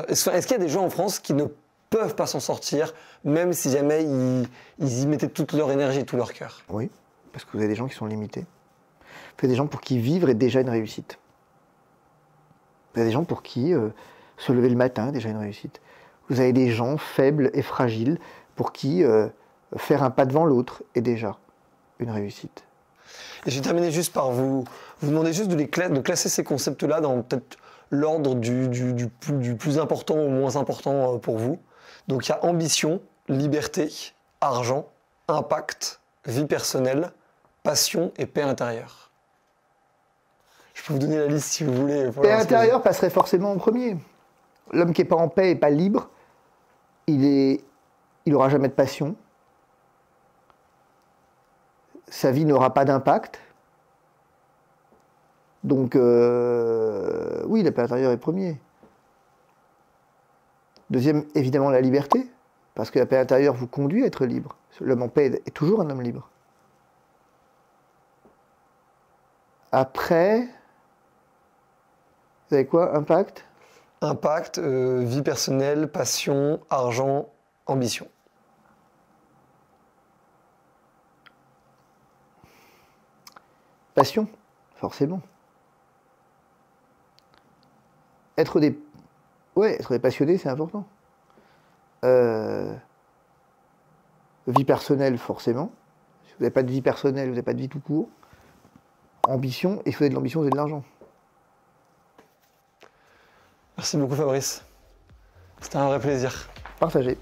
est-ce qu'il y a des gens en France qui ne peuvent pas s'en sortir, même si jamais ils y mettaient toute leur énergie et tout leur cœur? Oui, parce que vous avez des gens qui sont limités. Vous avez des gens pour qui vivre est déjà une réussite. Vous avez des gens pour qui se lever le matin est déjà une réussite. Vous avez des gens faibles et fragiles pour qui faire un pas devant l'autre est déjà une réussite. Et je vais terminer juste par vous demander juste de classer ces concepts-là dans peut-être l'ordre du plus important au moins important pour vous. Donc il y a ambition, liberté, argent, impact, vie personnelle, passion et paix intérieure. Je peux vous donner la liste si vous voulez. Paix intérieure passerait forcément en premier. L'homme qui n'est pas en paix et pas libre, il n'aura jamais de passion. Sa vie n'aura pas d'impact. Donc, oui, la paix intérieure est premier. Deuxième, évidemment, la liberté, parce que la paix intérieure vous conduit à être libre. L'homme en paix est toujours un homme libre. Après, vous avez quoi? Impact? Impact, vie personnelle, passion, argent, ambition. Passion, forcément. être des passionnés, c'est important. Vie personnelle, forcément. Si vous n'avez pas de vie personnelle, vous n'avez pas de vie tout court. Ambition, et si vous avez de l'ambition, vous avez de l'argent. Merci beaucoup Fabrice. C'était un vrai plaisir. Partagez.